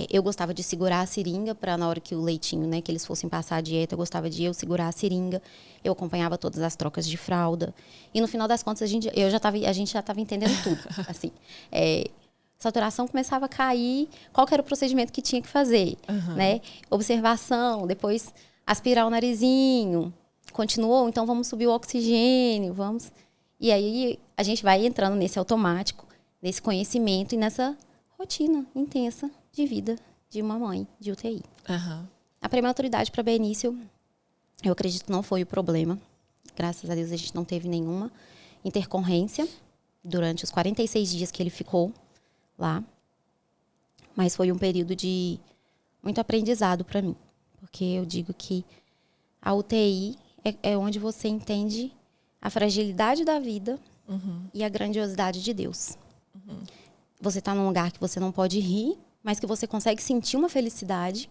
Eu gostava de segurar a seringa para, na hora que o leitinho, né, que eles fossem passar a dieta, eu gostava de segurar a seringa. Eu acompanhava todas as trocas de fralda. E no final das contas, a gente já estava entendendo tudo. Assim, saturação começava a cair, qual que era o procedimento que tinha que fazer, né? Observação, depois aspirar o narizinho. Continuou, então vamos subir o oxigênio, vamos. E aí a gente vai entrando nesse automático, nesse conhecimento e nessa rotina intensa de vida de uma mãe de UTI. A prematuridade para Benício, eu acredito que não foi o problema. Graças a Deus a gente não teve nenhuma intercorrência, durante os 46 dias que ele ficou lá. Mas foi um período de muito aprendizado para mim. Porque eu digo que a UTI é onde você entende a fragilidade da vida e a grandiosidade de Deus. Você está num lugar que você não pode rir, mas que você consegue sentir uma felicidade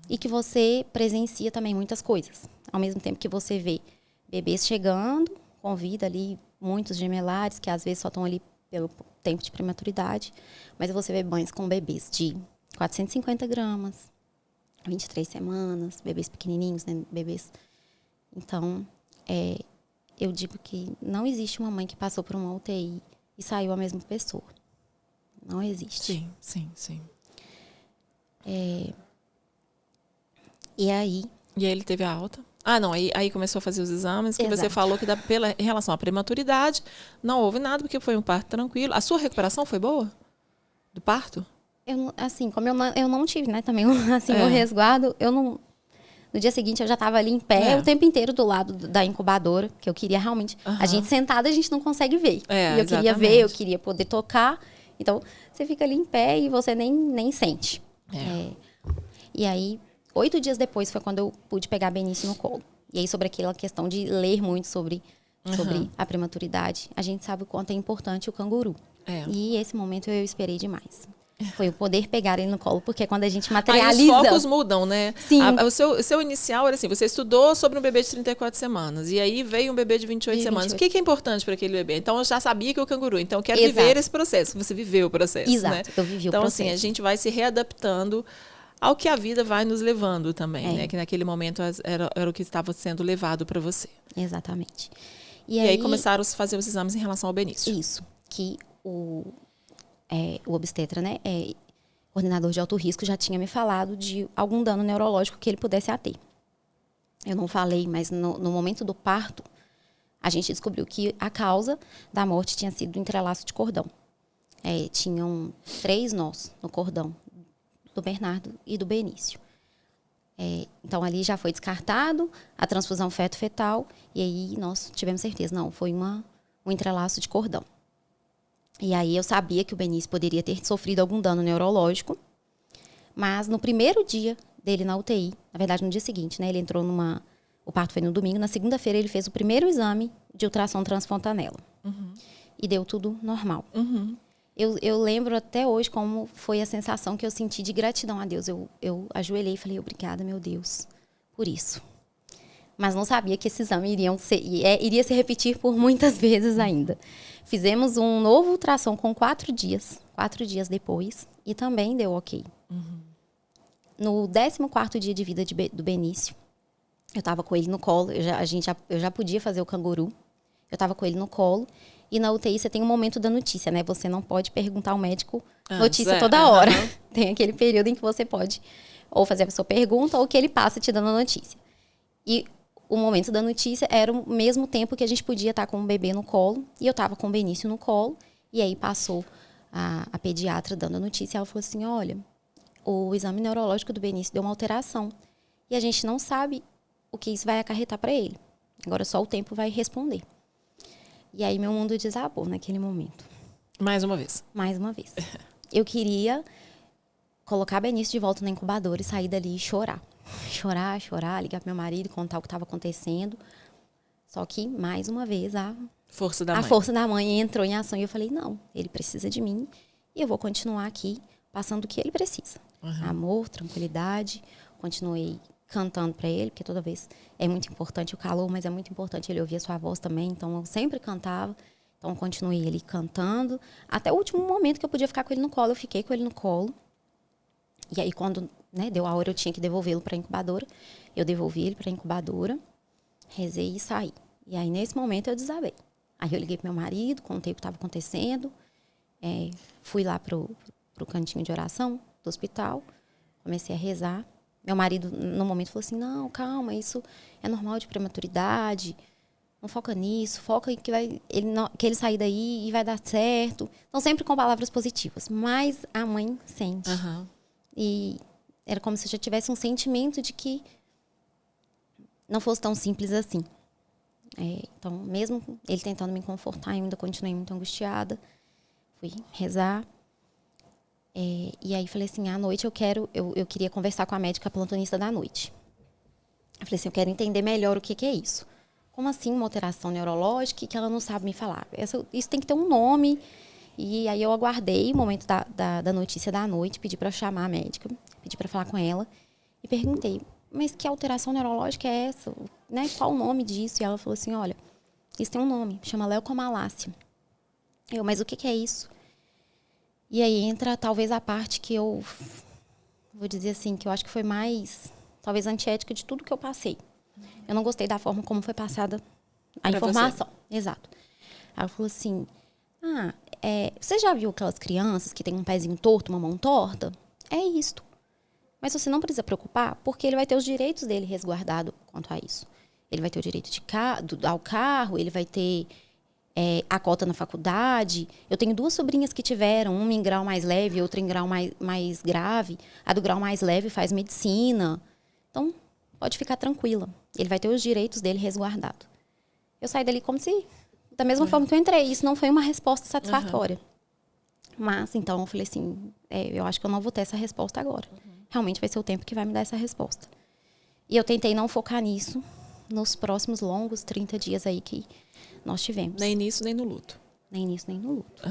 e que você presencia também muitas coisas. Ao mesmo tempo que você vê bebês chegando com vida ali, muitos gemelares, que às vezes só estão ali pelo tempo de prematuridade, mas você vê mães com bebês de 450 gramas, 23 semanas, bebês pequenininhos, né? Bebês. Então, eu digo que não existe uma mãe que passou por uma UTI e saiu a mesma pessoa. Não existe. Sim. E aí ele teve a alta? Ah, não. Aí começou a fazer os exames, que você Exato. falou que em relação à prematuridade, não houve nada, porque foi um parto tranquilo. A sua recuperação foi boa? Do parto? Como eu não tive, né, também, o resguardo, no dia seguinte eu já estava ali em pé o tempo inteiro do lado da incubadora, que eu queria realmente... A gente sentada, a gente não consegue ver. E eu queria ver, eu queria poder tocar. Então, você fica ali em pé e você nem sente. E aí, 8 dias depois foi quando eu pude pegar a Benício no colo. E aí, sobre aquela questão de ler muito sobre a prematuridade, a gente sabe o quanto é importante o canguru. E esse momento eu esperei demais. Foi o poder pegar ele no colo, porque quando a gente materializa... Aí os focos mudam, né? Sim. O seu inicial era assim, você estudou sobre um bebê de 34 semanas, e aí veio um bebê de 28 semanas. O que é importante para aquele bebê? Então, eu já sabia que o canguru. Então, eu quero viver esse processo. Você viveu o processo, Exato, né? eu vivi o processo. Então, assim, a gente vai se readaptando ao que a vida vai nos levando também, né? Que naquele momento era o que estava sendo levado para você. Exatamente. E aí começaram a fazer os exames em relação ao Benício. Isso. Que o obstetra, né, coordenador de alto risco, já tinha me falado de algum dano neurológico que ele pudesse ter. Eu não falei, mas no momento do parto, a gente descobriu que a causa da morte tinha sido o entrelaço de cordão. Tinham 3 nós no cordão do Bernardo e do Benício. Então, ali já foi descartado a transfusão feto-fetal, e aí nós tivemos certeza, não, foi um entrelaço de cordão. E aí eu sabia que o Benício poderia ter sofrido algum dano neurológico, mas no primeiro dia dele na UTI, na verdade no dia seguinte, né, ele entrou o parto foi no domingo, na segunda-feira ele fez o primeiro exame de ultrassom transfontanela. E deu tudo normal. Eu lembro até hoje como foi a sensação que eu senti de gratidão a Deus. Eu ajoelhei e falei, obrigada, meu Deus, por isso. Mas não sabia que esse exame iria se repetir por muitas vezes ainda. Fizemos um novo ultrassom com 4 dias depois, e também deu ok. No 14º dia de vida do Benício, eu estava com ele no colo, eu já podia fazer o canguru, eu estava com ele no colo, e na UTI você tem um momento da notícia, né? Você não pode perguntar ao médico notícia toda hora. Tem aquele período em que você pode ou fazer a sua pergunta, ou que ele passa te dando a notícia. E o momento da notícia era o mesmo tempo que a gente podia estar com o bebê no colo, e eu estava com o Benício no colo, e aí passou a pediatra dando a notícia, e ela falou assim, olha, o exame neurológico do Benício deu uma alteração, e a gente não sabe o que isso vai acarretar para ele. Agora só o tempo vai responder. E aí meu mundo desabou naquele momento. Mais uma vez. Mais uma vez. Eu queria colocar a Benício de volta na incubadora e sair dali e chorar. Chorar, ligar pro meu marido, contar o que estava acontecendo. Só que, mais uma vez, a força da mãe entrou em ação. E eu falei, não, ele precisa de mim. E eu vou continuar aqui, passando o que ele precisa. Amor, tranquilidade. Continuei cantando para ele, porque toda vez é muito importante o calor, mas é muito importante ele ouvir a sua voz também. Então, eu sempre cantava. Então, continuei ele cantando. Até o último momento que eu podia ficar com ele no colo, eu fiquei com ele no colo. E aí, quando deu a hora, eu tinha que devolvê-lo para a incubadora. Eu devolvi ele para a incubadora, rezei e saí. E aí, nesse momento, eu desabei. Aí, eu liguei para meu marido, contei o que estava acontecendo. Fui lá pro cantinho de oração do hospital. Comecei a rezar. Meu marido, no momento, falou assim, não, calma, isso é normal de prematuridade. Não foca nisso, foca em que ele sair daí e vai dar certo. Então, sempre com palavras positivas. Mas a mãe sente. E era como se eu já tivesse um sentimento de que não fosse tão simples assim. Então, mesmo ele tentando me confortar, eu ainda continuei muito angustiada. Fui rezar. E aí falei assim, à noite eu queria conversar com a médica plantonista da noite. Eu falei assim, eu quero entender melhor o que é isso. Como assim uma alteração neurológica que ela não sabe me falar? Isso tem que ter um nome. E aí eu aguardei o momento da notícia da noite, pedi para chamar a médica, pedi para falar com ela e perguntei, mas que alteração neurológica é essa? Né? Qual o nome disso? E ela falou assim, olha, isso tem um nome, chama leucomalácia. Mas o que é isso? E aí entra talvez a parte que eu vou dizer assim, que eu acho que foi mais, talvez antiética de tudo que eu passei. Eu não gostei da forma como foi passada a informação. Exato. Ela falou assim, você já viu aquelas crianças que têm um pezinho torto, uma mão torta? É isto. Mas você não precisa preocupar, porque ele vai ter os direitos dele resguardado quanto a isso. Ele vai ter o direito ao carro, ele vai ter a cota na faculdade. Eu tenho 2 sobrinhas que tiveram, uma em grau mais leve, outra em grau mais grave. A do grau mais leve faz medicina. Então, pode ficar tranquila. Ele vai ter os direitos dele resguardados. Eu saí dali como se, da mesma forma que eu entrei. Isso não foi uma resposta satisfatória. Mas, então, eu falei assim, eu acho que eu não vou ter essa resposta agora. Realmente vai ser o tempo que vai me dar essa resposta. E eu tentei não focar nisso nos próximos longos 30 dias aí que nós tivemos. Nem nisso, nem no luto. Nem nisso, nem no luto.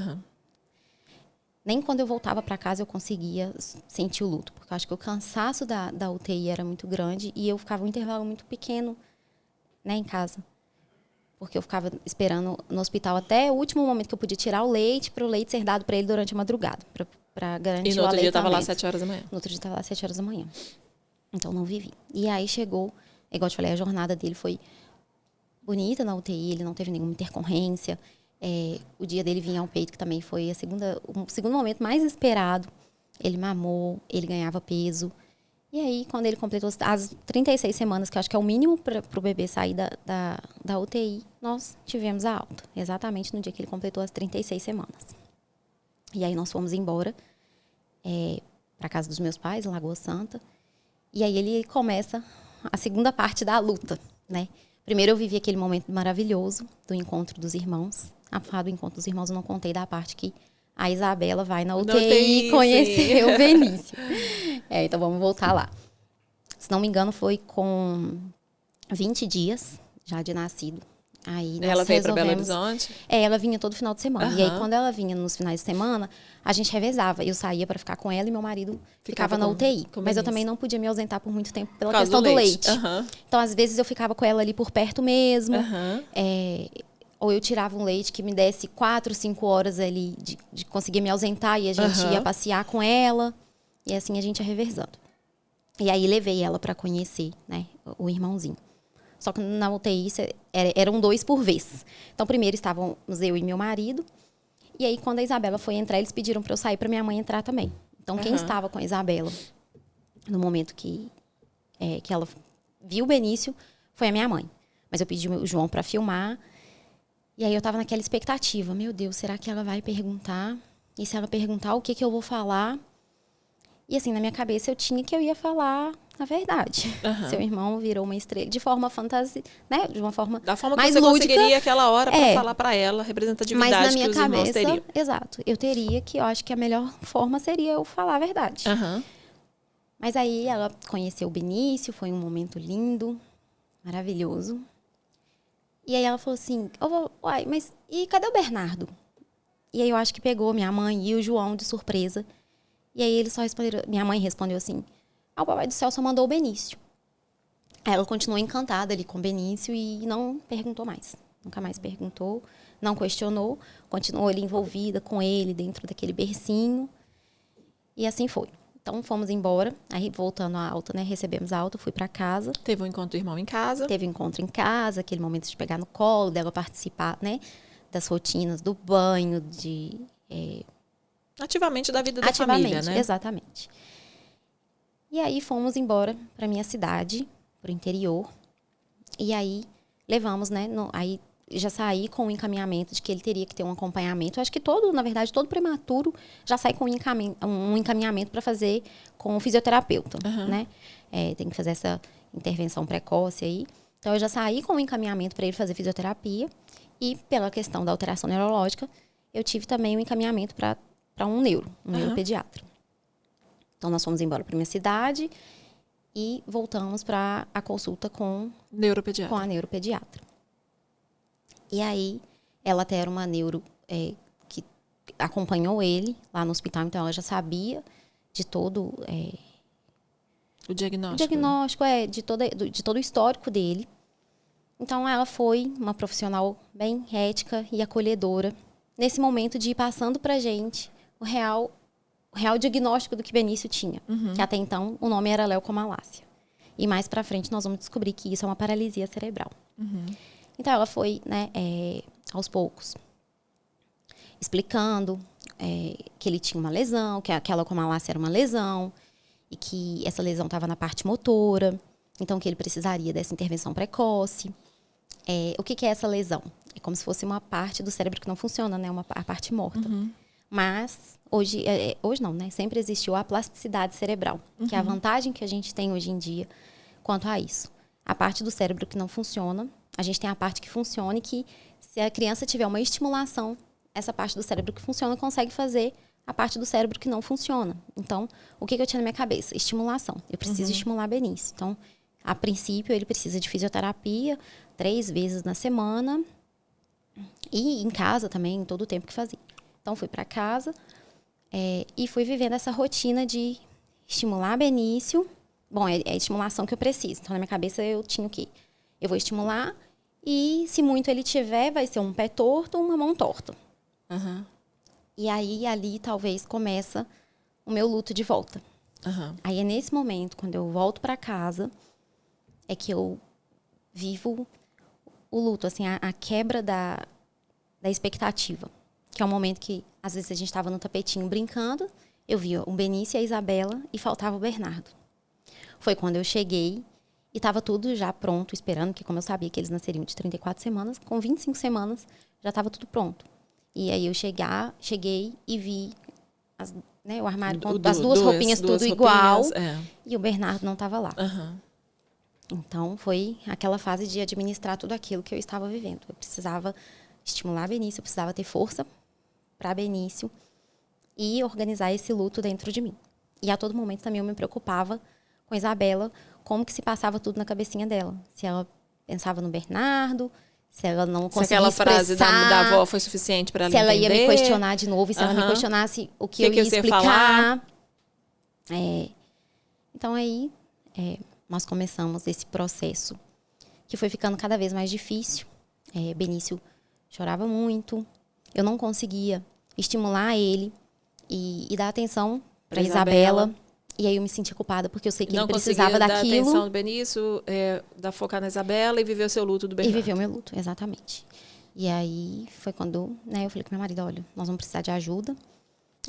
Nem quando eu voltava para casa eu conseguia sentir o luto. Porque eu acho que o cansaço da UTI era muito grande e eu ficava um intervalo muito pequeno, né, em casa. Porque eu ficava esperando no hospital até o último momento que eu podia tirar o leite, para o leite ser dado para ele durante a madrugada. Para garantir o aleitamento. E no outro dia estava lá 7 horas da manhã? No outro dia estava lá 7 horas da manhã. Então, não vivi. E aí chegou, igual eu te falei, a jornada dele foi bonita na UTI, ele não teve nenhuma intercorrência. O dia dele vinha ao peito, que também foi o segundo momento mais esperado. Ele mamou, ele ganhava peso. E aí, quando ele completou as 36 semanas, que eu acho que é o mínimo para o bebê sair da UTI, nós tivemos a alta. Exatamente no dia que ele completou as 36 semanas. E aí, nós fomos embora para casa dos meus pais, em Lagoa Santa. E aí, ele começa a segunda parte da luta, né? Primeiro, eu vivi aquele momento maravilhoso do encontro dos irmãos. A falar do encontro dos irmãos, eu não contei da parte que a Isabela vai na UTI conhecer o Benício. Então, vamos voltar lá. Se não me engano, foi com 20 dias já de nascido. Aí ela veio para Belo Horizonte? Ela vinha todo final de semana. E aí, quando ela vinha nos finais de semana, a gente revezava. Eu saía para ficar com ela e meu marido ficava na UTI. Mas eu também não podia me ausentar por muito tempo pela questão do leite. Então, às vezes, eu ficava com ela ali por perto mesmo. Ou eu tirava um leite que me desse 4, 5 horas ali de conseguir me ausentar e a gente ia passear com ela. E assim a gente ia revezando. E aí levei ela para conhecer, né, o irmãozinho. Só que na UTI eram 2 por vez. Então primeiro estávamos eu e meu marido. E aí quando a Isabela foi entrar, eles pediram para eu sair para minha mãe entrar também. Então quem estava com a Isabela no momento que ela viu o Benício foi a minha mãe. Mas eu pedi o João para filmar. E aí eu tava naquela expectativa. Meu Deus, será que ela vai perguntar? E se ela perguntar, o que eu vou falar? E assim, na minha cabeça eu tinha que eu ia falar a verdade. Seu irmão virou uma estrela de forma fantasia, né? De uma forma da forma mais que você lúdica, conseguiria aquela hora para falar para ela a representatividade mas na minha que os cabeça, irmãos teriam. Exato. Eu teria que, eu acho que a melhor forma seria eu falar a verdade. Mas aí ela conheceu o Benício, foi um momento lindo, maravilhoso. E aí ela falou assim, uai, mas e cadê o Bernardo? E aí eu acho que pegou minha mãe e o João de surpresa. E aí eles só responderam, minha mãe respondeu assim, o papai do céu só mandou o Benício. Aí ela continuou encantada ali com o Benício e não perguntou mais. Nunca mais perguntou, não questionou, continuou ali envolvida com ele dentro daquele bercinho. E assim foi. Então, fomos embora. Aí, voltando à alta, né? Recebemos a alta, fui para casa. Teve um encontro do irmão em casa. Teve um encontro em casa, aquele momento de pegar no colo, dela participar, né? Das rotinas do banho, ativamente da vida da família, né? Exatamente. E aí, fomos embora para minha cidade, para o interior. E aí, levamos, né? Aí, já saí com o encaminhamento de que ele teria que ter um acompanhamento. Eu acho que na verdade, todo prematuro já sai com um encaminhamento para fazer com o fisioterapeuta, né? Tem que fazer essa intervenção precoce aí. Então, eu já saí com um encaminhamento para ele fazer fisioterapia. E, pela questão da alteração neurológica, eu tive também um encaminhamento para um neuropediatra. Então, nós fomos embora para minha cidade e voltamos para a consulta com a neuropediatra. E aí, ela até era uma neuro que acompanhou ele lá no hospital, então ela já sabia de todo... o diagnóstico. O diagnóstico, de todo o histórico dele. Então, ela foi uma profissional bem ética e acolhedora nesse momento de ir passando pra gente o real diagnóstico do que Benício tinha. Que até então, o nome era leucomalácia. E mais pra frente, nós vamos descobrir que isso é uma paralisia cerebral. Então, ela foi, né, aos poucos, explicando que ele tinha uma lesão, que a leucomalácia era uma lesão, e que essa lesão estava na parte motora, então que ele precisaria dessa intervenção precoce. O que é essa lesão? É como se fosse uma parte do cérebro que não funciona, né? A parte morta. Mas, hoje não, né? Sempre existiu a plasticidade cerebral, que é a vantagem que a gente tem hoje em dia quanto a isso. A parte do cérebro que não funciona, a gente tem a parte que funciona e que, se a criança tiver uma estimulação, essa parte do cérebro que funciona consegue fazer a parte do cérebro que não funciona. Então, o que eu tinha na minha cabeça? Estimulação. Eu preciso estimular Benício. Então, a princípio, ele precisa de fisioterapia 3 vezes na semana e em casa também, em todo o tempo que fazia. Então, fui para casa e fui vivendo essa rotina de estimular Benício. Bom, é a estimulação que eu preciso. Então, na minha cabeça, eu tinha o quê? Eu vou estimular e, se muito ele tiver, vai ser um pé torto ou uma mão torta. E aí, ali, talvez, começa o meu luto de volta. Aí, é nesse momento, quando eu volto para casa, é que eu vivo o luto, assim, a quebra da expectativa. Que é um momento que, às vezes, a gente estava no tapetinho brincando, eu via o Benício e a Isabela e faltava o Bernardo. Foi quando eu cheguei e estava tudo já pronto, esperando, que como eu sabia que eles nasceriam de 34 semanas, com 25 semanas já estava tudo pronto. E aí eu cheguei e vi o armário com as duas roupinhas tudo igual. E o Bernardo não estava lá. Então, foi aquela fase de administrar tudo aquilo que eu estava vivendo. Eu precisava estimular Benício, eu precisava ter força para Benício e organizar esse luto dentro de mim. E a todo momento também eu me preocupava com a Isabela, como que se passava tudo na cabecinha dela. Se ela pensava no Bernardo, se ela não conseguia expressar... Se aquela frase da avó foi suficiente para ela entender. Se ela ia me questionar de novo, e se ela me questionasse o que eu ia explicar. Então, aí, nós começamos esse processo, que foi ficando cada vez mais difícil. Benício chorava muito. Eu não conseguia estimular ele e dar atenção para Isabela. E aí eu me sentia culpada, porque eu sei que ele precisava daquilo. Não conseguia dar atenção do Benício, focar na Isabela e viver o seu luto do Bernardo. E viver o meu luto, exatamente. E aí foi quando eu falei com meu marido, olha, nós vamos precisar de ajuda.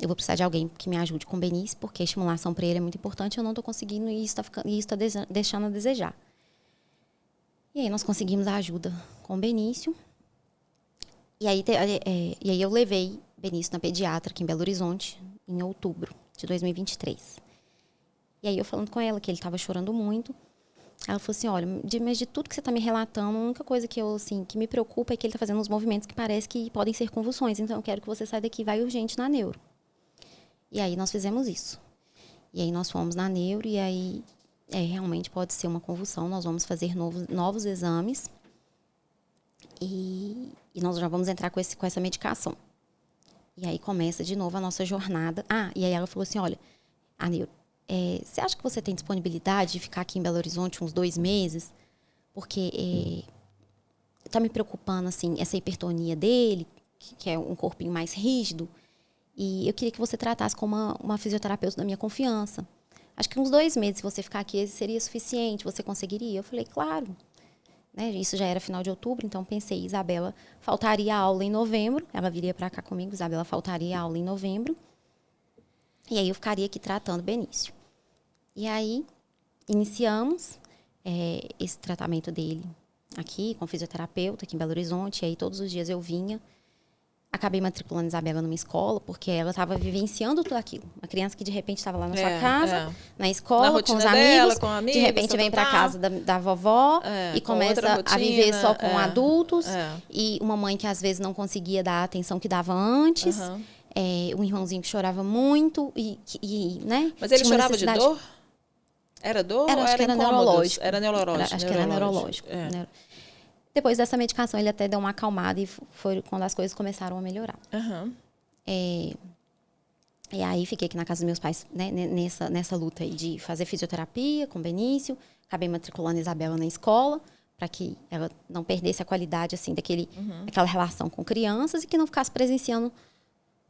Eu vou precisar de alguém que me ajude com o Benício, porque a estimulação para ele é muito importante, eu não estou conseguindo e isso está deixando a desejar. E aí nós conseguimos a ajuda com o Benício. E aí eu levei Benício na pediatra aqui em Belo Horizonte, em outubro de 2023. E aí eu falando com ela que ele estava chorando muito. Ela falou assim, olha, mas de tudo que você está me relatando, a única coisa que que me preocupa é que ele está fazendo uns movimentos que parece que podem ser convulsões. Então eu quero que você saia daqui e vai urgente na neuro. E aí nós fizemos isso. E aí nós fomos na neuro e aí realmente pode ser uma convulsão. Nós vamos fazer novos exames. E nós já vamos entrar com essa medicação. E aí começa de novo a nossa jornada. E aí ela falou assim, olha, a neuro, você acha que você tem disponibilidade de ficar aqui em Belo Horizonte uns 2 meses? Porque tá me preocupando, assim, essa hipertonia dele, que é um corpinho mais rígido. E eu queria que você tratasse com uma fisioterapeuta da minha confiança. Acho que uns 2 meses, se você ficar aqui, seria suficiente, você conseguiria? Eu falei, claro. Né? Isso já era final de outubro, então pensei, Isabela faltaria aula em novembro. Ela viria para cá comigo, Isabela faltaria aula em novembro. E aí eu ficaria aqui tratando Benício. E aí iniciamos esse tratamento dele aqui, com fisioterapeuta, aqui em Belo Horizonte. E aí todos os dias eu vinha Acabei matriculando a Isabela numa escola, porque ela estava vivenciando tudo aquilo. Uma criança que de repente estava lá na sua casa, na escola, com os amigos, de repente vem para casa da vovó e começa a viver só com adultos. E uma mãe que às vezes não conseguia dar a atenção que dava antes. Um irmãozinho que chorava muito né? Mas ele chorava de dor? Era dor ou acho que era neurológico? Era neurológico. Acho que era neurológico. Depois dessa medicação, ele até deu uma acalmada e foi quando as coisas começaram a melhorar. E aí, fiquei aqui na casa dos meus pais, né, nessa luta aí de fazer fisioterapia com o Benício. Acabei matriculando a Isabela na escola, para que ela não perdesse a qualidade, assim, daquela relação com crianças e que não ficasse presenciando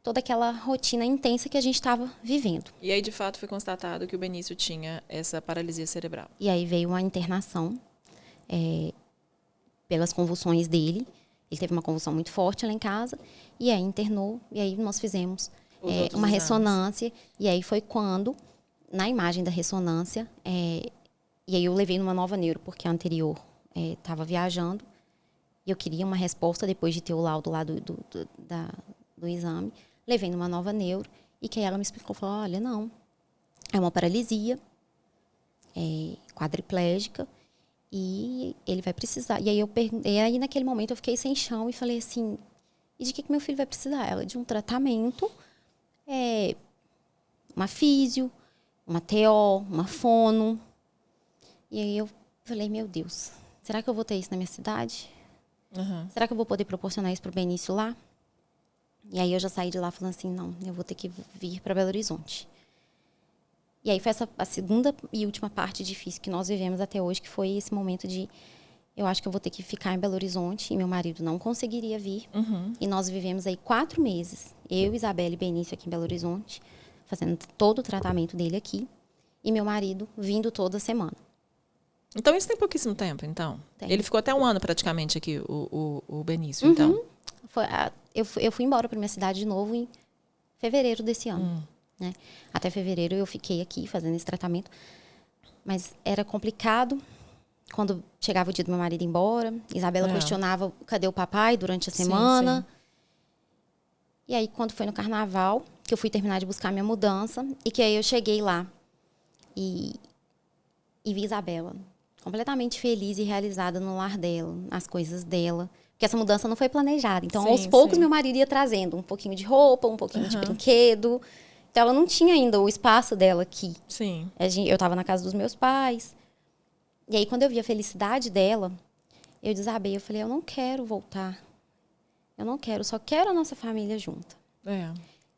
toda aquela rotina intensa que a gente estava vivendo. E aí, de fato, foi constatado que o Benício tinha essa paralisia cerebral. E aí veio uma internação, pelas convulsões dele. Ele teve uma convulsão muito forte lá em casa. E aí internou. E aí nós fizemos uma ressonância. E aí foi quando, na imagem da ressonância, e aí eu levei numa nova neuro, porque a anterior estava viajando. E eu queria uma resposta depois de ter o laudo lá do exame. Levei numa nova neuro. E que aí ela me explicou, falou, olha, não. É uma paralisia quadriplégica. E ele vai precisar. E aí e aí naquele momento eu fiquei sem chão e falei assim, e de que meu filho vai precisar? Ela de um tratamento, uma físio, uma TO, uma fono. E aí eu falei, meu Deus, será que eu vou ter isso na minha cidade? Será que eu vou poder proporcionar isso para o Benício lá? E aí eu já saí de lá falando assim, não, eu vou ter que vir para Belo Horizonte. E aí foi a segunda e última parte difícil que nós vivemos até hoje, que foi esse momento de, eu acho que eu vou ter que ficar em Belo Horizonte, e meu marido não conseguiria vir. E nós vivemos aí 4 meses, eu, Isabela e Benício aqui em Belo Horizonte, fazendo todo o tratamento dele aqui, e meu marido vindo toda semana. Então isso tem pouquíssimo tempo, então? Tem. Ele ficou até 1 ano praticamente aqui, o Benício, então? Eu fui embora para minha cidade de novo em fevereiro desse ano. Né? Até fevereiro eu fiquei aqui fazendo esse tratamento, mas era complicado quando chegava o dia do meu marido ir embora. Isabela questionava cadê o papai durante a semana. Sim. E aí quando foi no carnaval que eu fui terminar de buscar minha mudança e que aí eu cheguei lá e vi Isabela completamente feliz e realizada no lar dela, nas coisas dela, porque essa mudança não foi planejada. Então aos poucos meu marido ia trazendo um pouquinho de roupa, um pouquinho de brinquedo. Então, ela não tinha ainda o espaço dela aqui. Sim. Eu estava na casa dos meus pais. E aí, quando eu vi a felicidade dela, eu desabei. Eu falei, eu não quero voltar. Eu não quero, só quero a nossa família junta.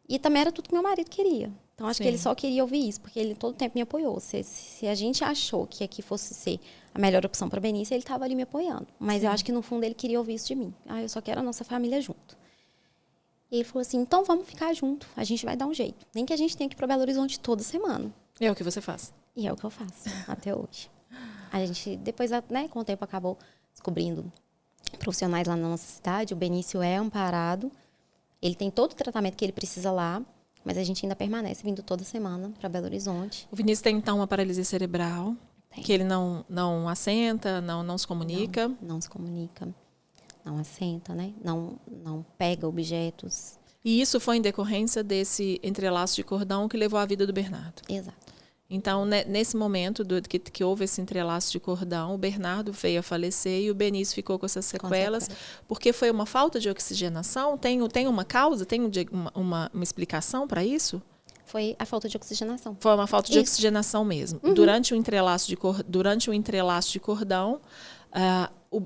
E também era tudo que meu marido queria. Então, acho que ele só queria ouvir isso, porque ele todo o tempo me apoiou. Se a gente achou que aqui fosse ser a melhor opção para Benício, ele estava ali me apoiando. Mas eu acho que, no fundo, ele queria ouvir isso de mim. Eu só quero a nossa família junto. E ele falou assim, então vamos ficar junto, a gente vai dar um jeito. Nem que a gente tenha que ir para Belo Horizonte toda semana. E é o que você faz? E é o que eu faço, até hoje. A gente, depois, né, com o tempo, acabou descobrindo profissionais lá na nossa cidade. O Benício é amparado, ele tem todo o tratamento que ele precisa lá, mas a gente ainda permanece vindo toda semana para Belo Horizonte. O Vinícius tem, então, uma paralisia cerebral, que ele não assenta, não se comunica? Não se comunica. Não assenta, né? Não pega objetos. E isso foi em decorrência desse entrelaço de cordão que levou à vida do Bernardo. Exato. Então, nesse momento que houve esse entrelaço de cordão, o Bernardo veio a falecer e o Benício ficou com essas sequelas, porque foi uma falta de oxigenação? Tem uma causa? Tem uma explicação para isso? Foi a falta de oxigenação. Foi uma falta de oxigenação mesmo. Durante o entrelaço de cordão,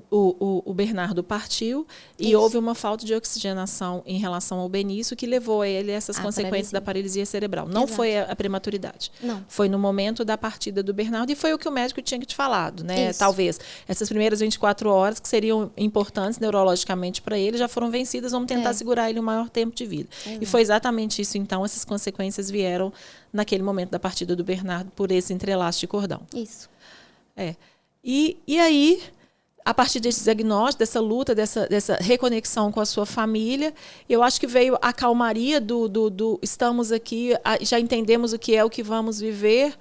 o Bernardo partiu e houve uma falta de oxigenação em relação ao Benício que levou a ele essas consequências da paralisia cerebral. Não foi a prematuridade. Não. Foi no momento da partida do Bernardo e foi o que o médico tinha que te falado, né? Talvez essas primeiras 24 horas que seriam importantes neurologicamente para ele já foram vencidas, vamos tentar segurar ele o maior tempo de vida. E foi exatamente isso, então, essas consequências vieram naquele momento da partida do Bernardo por esse entrelaço de cordão. Isso. E aí, a partir desse diagnóstico, dessa luta, dessa reconexão com a sua família, eu acho que veio a calmaria do estamos aqui, já entendemos o que vamos viver,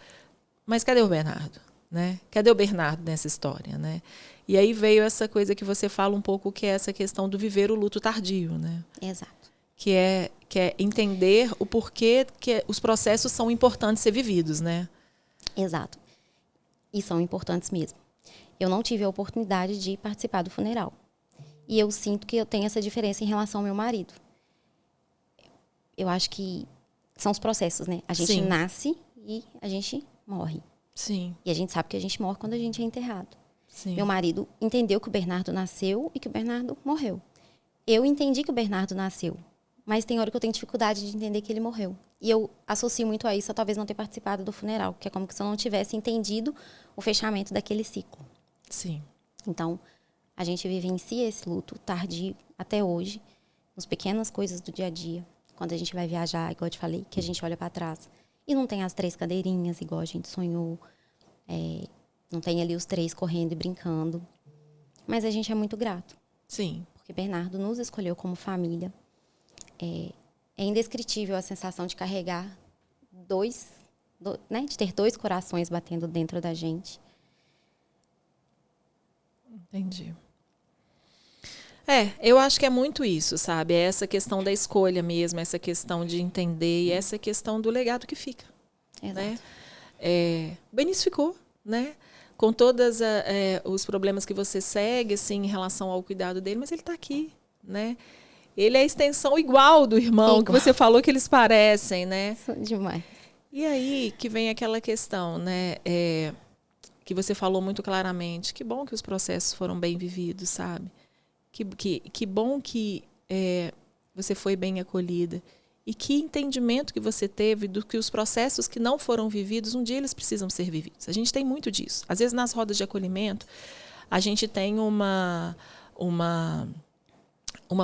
mas cadê o Bernardo? né? Cadê o Bernardo nessa história, né? E aí veio essa coisa que você fala um pouco, que é essa questão do viver o luto tardio, né? Exato. Que é entender o porquê que os processos são importantes ser vividos, né? Exato. E são importantes mesmo. Eu não tive a oportunidade de participar do funeral. E eu sinto que eu tenho essa diferença em relação ao meu marido. Eu acho que são os processos, né? A gente nasce e a gente morre. Sim. E a gente sabe que a gente morre quando a gente é enterrado. Sim. Meu marido entendeu que o Bernardo nasceu e que o Bernardo morreu. Eu entendi que o Bernardo nasceu, mas tem hora que eu tenho dificuldade de entender que ele morreu. E eu associo muito a isso, a talvez não ter participado do funeral, que é como se eu não tivesse entendido o fechamento daquele ciclo. Sim. Então, a gente vivencia esse luto tardio até hoje, nas pequenas coisas do dia a dia. Quando a gente vai viajar, igual eu te falei, que a gente olha para trás e não tem as 3 cadeirinhas, igual a gente sonhou. Não tem ali os 3 correndo e brincando. Mas a gente é muito grato. Sim. Porque Bernardo nos escolheu como família. É indescritível a sensação de carregar né? De ter 2 corações batendo dentro da gente. Entendi. Eu acho que é muito isso, sabe? É essa questão da escolha mesmo, essa questão de entender e essa questão do legado que fica. Exato. Né? O Benício ficou, né? Com todos os problemas que você segue, assim, em relação ao cuidado dele, mas ele está aqui, né? Ele é a extensão igual do irmão, que você falou que eles parecem, né? Demais. E aí que vem aquela questão, né? Que você falou muito claramente. Que bom que os processos foram bem vividos, sabe? Que bom que você foi bem acolhida. E que entendimento que você teve do que os processos que não foram vividos, um dia eles precisam ser vividos. A gente tem muito disso. Às vezes, nas rodas de acolhimento, a gente tem uma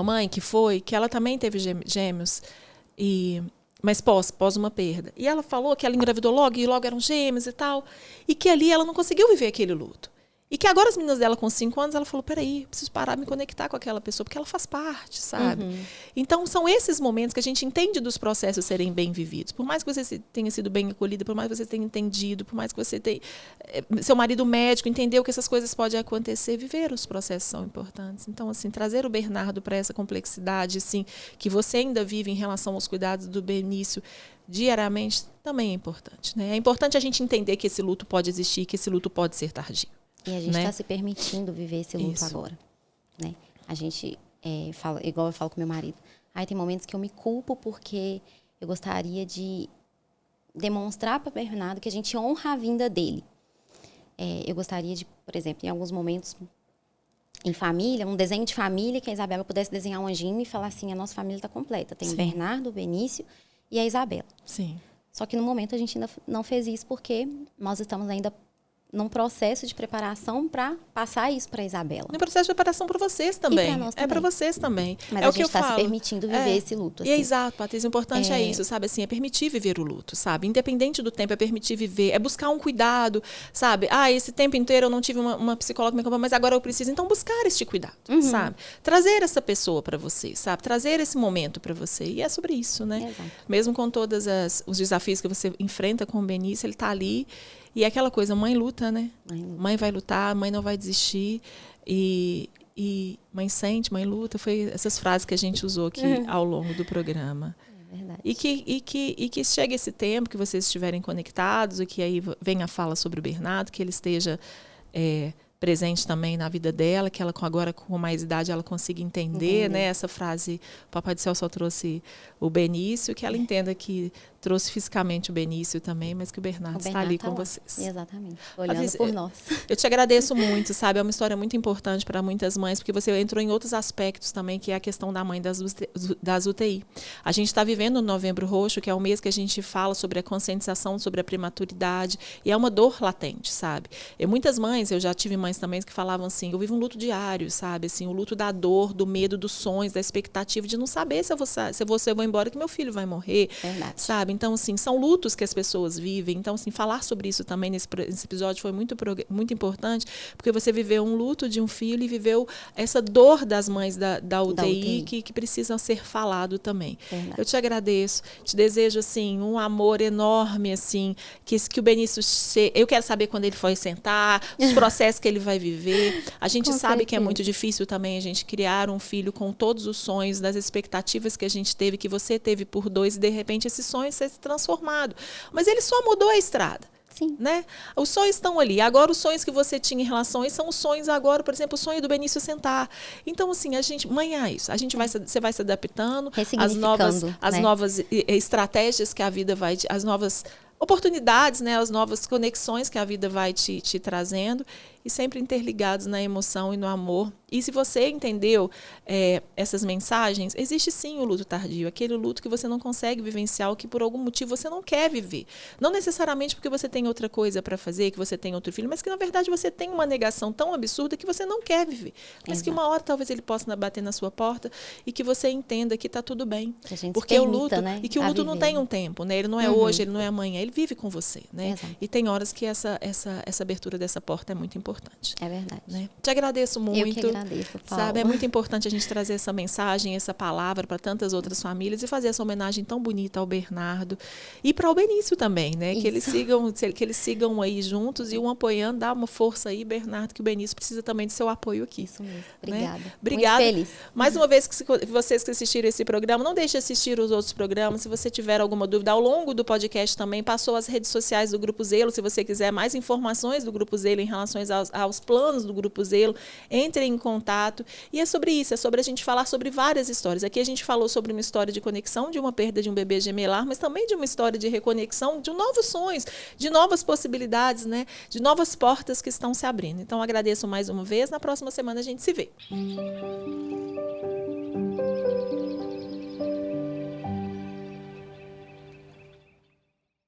mãe que ela também teve gêmeos, mas pós uma perda. E ela falou que ela engravidou logo, e logo eram gêmeos e tal, e que ali ela não conseguiu viver aquele luto. E que agora as meninas dela com 5 anos, ela falou, peraí, preciso parar, me conectar com aquela pessoa, porque ela faz parte, sabe? Uhum. Então, são esses momentos que a gente entende dos processos serem bem vividos. Por mais que você tenha sido bem acolhida, por mais que você tenha entendido, por mais que você tenha... Seu marido médico entendeu que essas coisas podem acontecer, viver os processos são importantes. Então, assim, trazer o Bernardo para essa complexidade, assim, que você ainda vive em relação aos cuidados do Benício diariamente, também é importante, né? É importante a gente entender que esse luto pode existir, que esse luto pode ser tardio. E a gente está se permitindo viver esse luto agora, né? A gente fala, igual eu falo com meu marido, tem momentos que eu me culpo porque eu gostaria de demonstrar para o Bernardo que a gente honra a vinda dele. Eu gostaria de, por exemplo, em alguns momentos, em família, um desenho de família, que a Isabela pudesse desenhar um anjinho e falar assim, a nossa família está completa. Tem o Bernardo, o Benício e a Isabela. Sim. Só que no momento a gente ainda não fez isso porque nós estamos ainda num processo de preparação para passar isso para a Isabela. No processo de preparação para vocês também. Para nós também. Para vocês também. Mas a gente está se permitindo viver esse luto. Assim. E exato, Patrícia, o importante é isso, sabe? Assim, é permitir viver o luto, sabe? Independente do tempo, é permitir viver, é buscar um cuidado, sabe? Esse tempo inteiro eu não tive uma psicóloga me acompanhando, mas agora eu preciso. Então, buscar este cuidado, sabe? Trazer essa pessoa para você, sabe? Trazer esse momento para você. E é sobre isso, né? Exato. Mesmo com todos os desafios que você enfrenta com o Benício, ele está ali. E é aquela coisa, mãe luta, né? Mãe vai lutar, mãe não vai desistir. E mãe sente, mãe luta. Foi essas frases que a gente usou aqui ao longo do programa. É verdade. E que chegue esse tempo que vocês estiverem conectados, e que aí venha a fala sobre o Bernardo, que ele esteja presente também na vida dela, que ela agora com mais idade ela consiga entender, né? Essa frase, o Papai do Céu só trouxe o Benício, que ela entenda que trouxe fisicamente o Benício também, mas que o Bernardo está ali com vocês. Exatamente, olhando por nós. Eu te agradeço muito, sabe? É uma história muito importante para muitas mães, porque você entrou em outros aspectos também, que é a questão da mãe das UTI. A gente está vivendo o Novembro Roxo, que é o mês que a gente fala sobre a conscientização, sobre a prematuridade, e é uma dor latente, sabe? Muitas mães, eu já tive mães também que falavam assim, eu vivo um luto diário, sabe? Assim, o luto da dor, do medo, dos sonhos, da expectativa de não saber se eu vou embora, que meu filho vai morrer, sabe? Então, assim, são lutos que as pessoas vivem. Então, assim, falar sobre isso também nesse episódio foi muito importante, porque você viveu um luto de um filho e viveu essa dor das mães da UTI, que precisam ser falado também. Verdade. Eu te agradeço, te desejo, assim, um amor enorme, assim, que o Benício... Eu quero saber quando ele foi sentar, os processos que ele vai viver. A gente sabe que é muito difícil também a gente criar um filho com todos os sonhos, das expectativas que a gente teve, que você teve por 2, e de repente esse sonho ser transformado. Mas ele só mudou a estrada. Sim. Né? Os sonhos estão ali. Agora, os sonhos que você tinha em relação a isso são os sonhos agora, por exemplo, o sonho do Benício sentar. Então, assim, a gente, manhã é isso. A gente você vai se adaptando às novas estratégias que a vida vai, as novas oportunidades, né? As novas conexões que a vida vai te trazendo, e sempre interligados na emoção e no amor. E se você entendeu essas mensagens, existe sim o luto tardio, aquele luto que você não consegue vivenciar, ou que por algum motivo você não quer viver. Não necessariamente porque você tem outra coisa para fazer, que você tem outro filho, mas que na verdade você tem uma negação tão absurda que você não quer viver. Mas que uma hora talvez ele possa bater na sua porta e que você entenda que está tudo bem. Que a gente porque permita, o luto, né, e que o luto não tem um tempo, né? Ele não é hoje, ele não é amanhã, ele vive com você, né? Exato. E tem horas que essa abertura dessa porta é muito importante. É verdade. Né? Te agradeço muito. Eu que agradeço, Paula. Sabe, é muito importante a gente trazer essa mensagem, essa palavra para tantas outras famílias e fazer essa homenagem tão bonita ao Bernardo e para o Benício também, né? Que eles sigam aí juntos e um apoiando, dá uma força aí, Bernardo, que o Benício precisa também do seu apoio aqui. Isso mesmo. Obrigada. Né? Obrigada. Muito feliz. Mais uma vez, vocês que assistiram esse programa, não deixe de assistir os outros programas. Se você tiver alguma dúvida, ao longo do podcast também passou as redes sociais do Grupo Zelo. Se você quiser mais informações do Grupo Zelo em relação aos planos do Grupo Zelo, entre em contato. E é sobre isso, é sobre a gente falar sobre várias histórias. Aqui a gente falou sobre uma história de conexão, de uma perda de um bebê gemelar, mas também de uma história de reconexão, de novos sonhos, de novas possibilidades, né? De novas portas que estão se abrindo. Então, agradeço mais uma vez. Na próxima semana a gente se vê.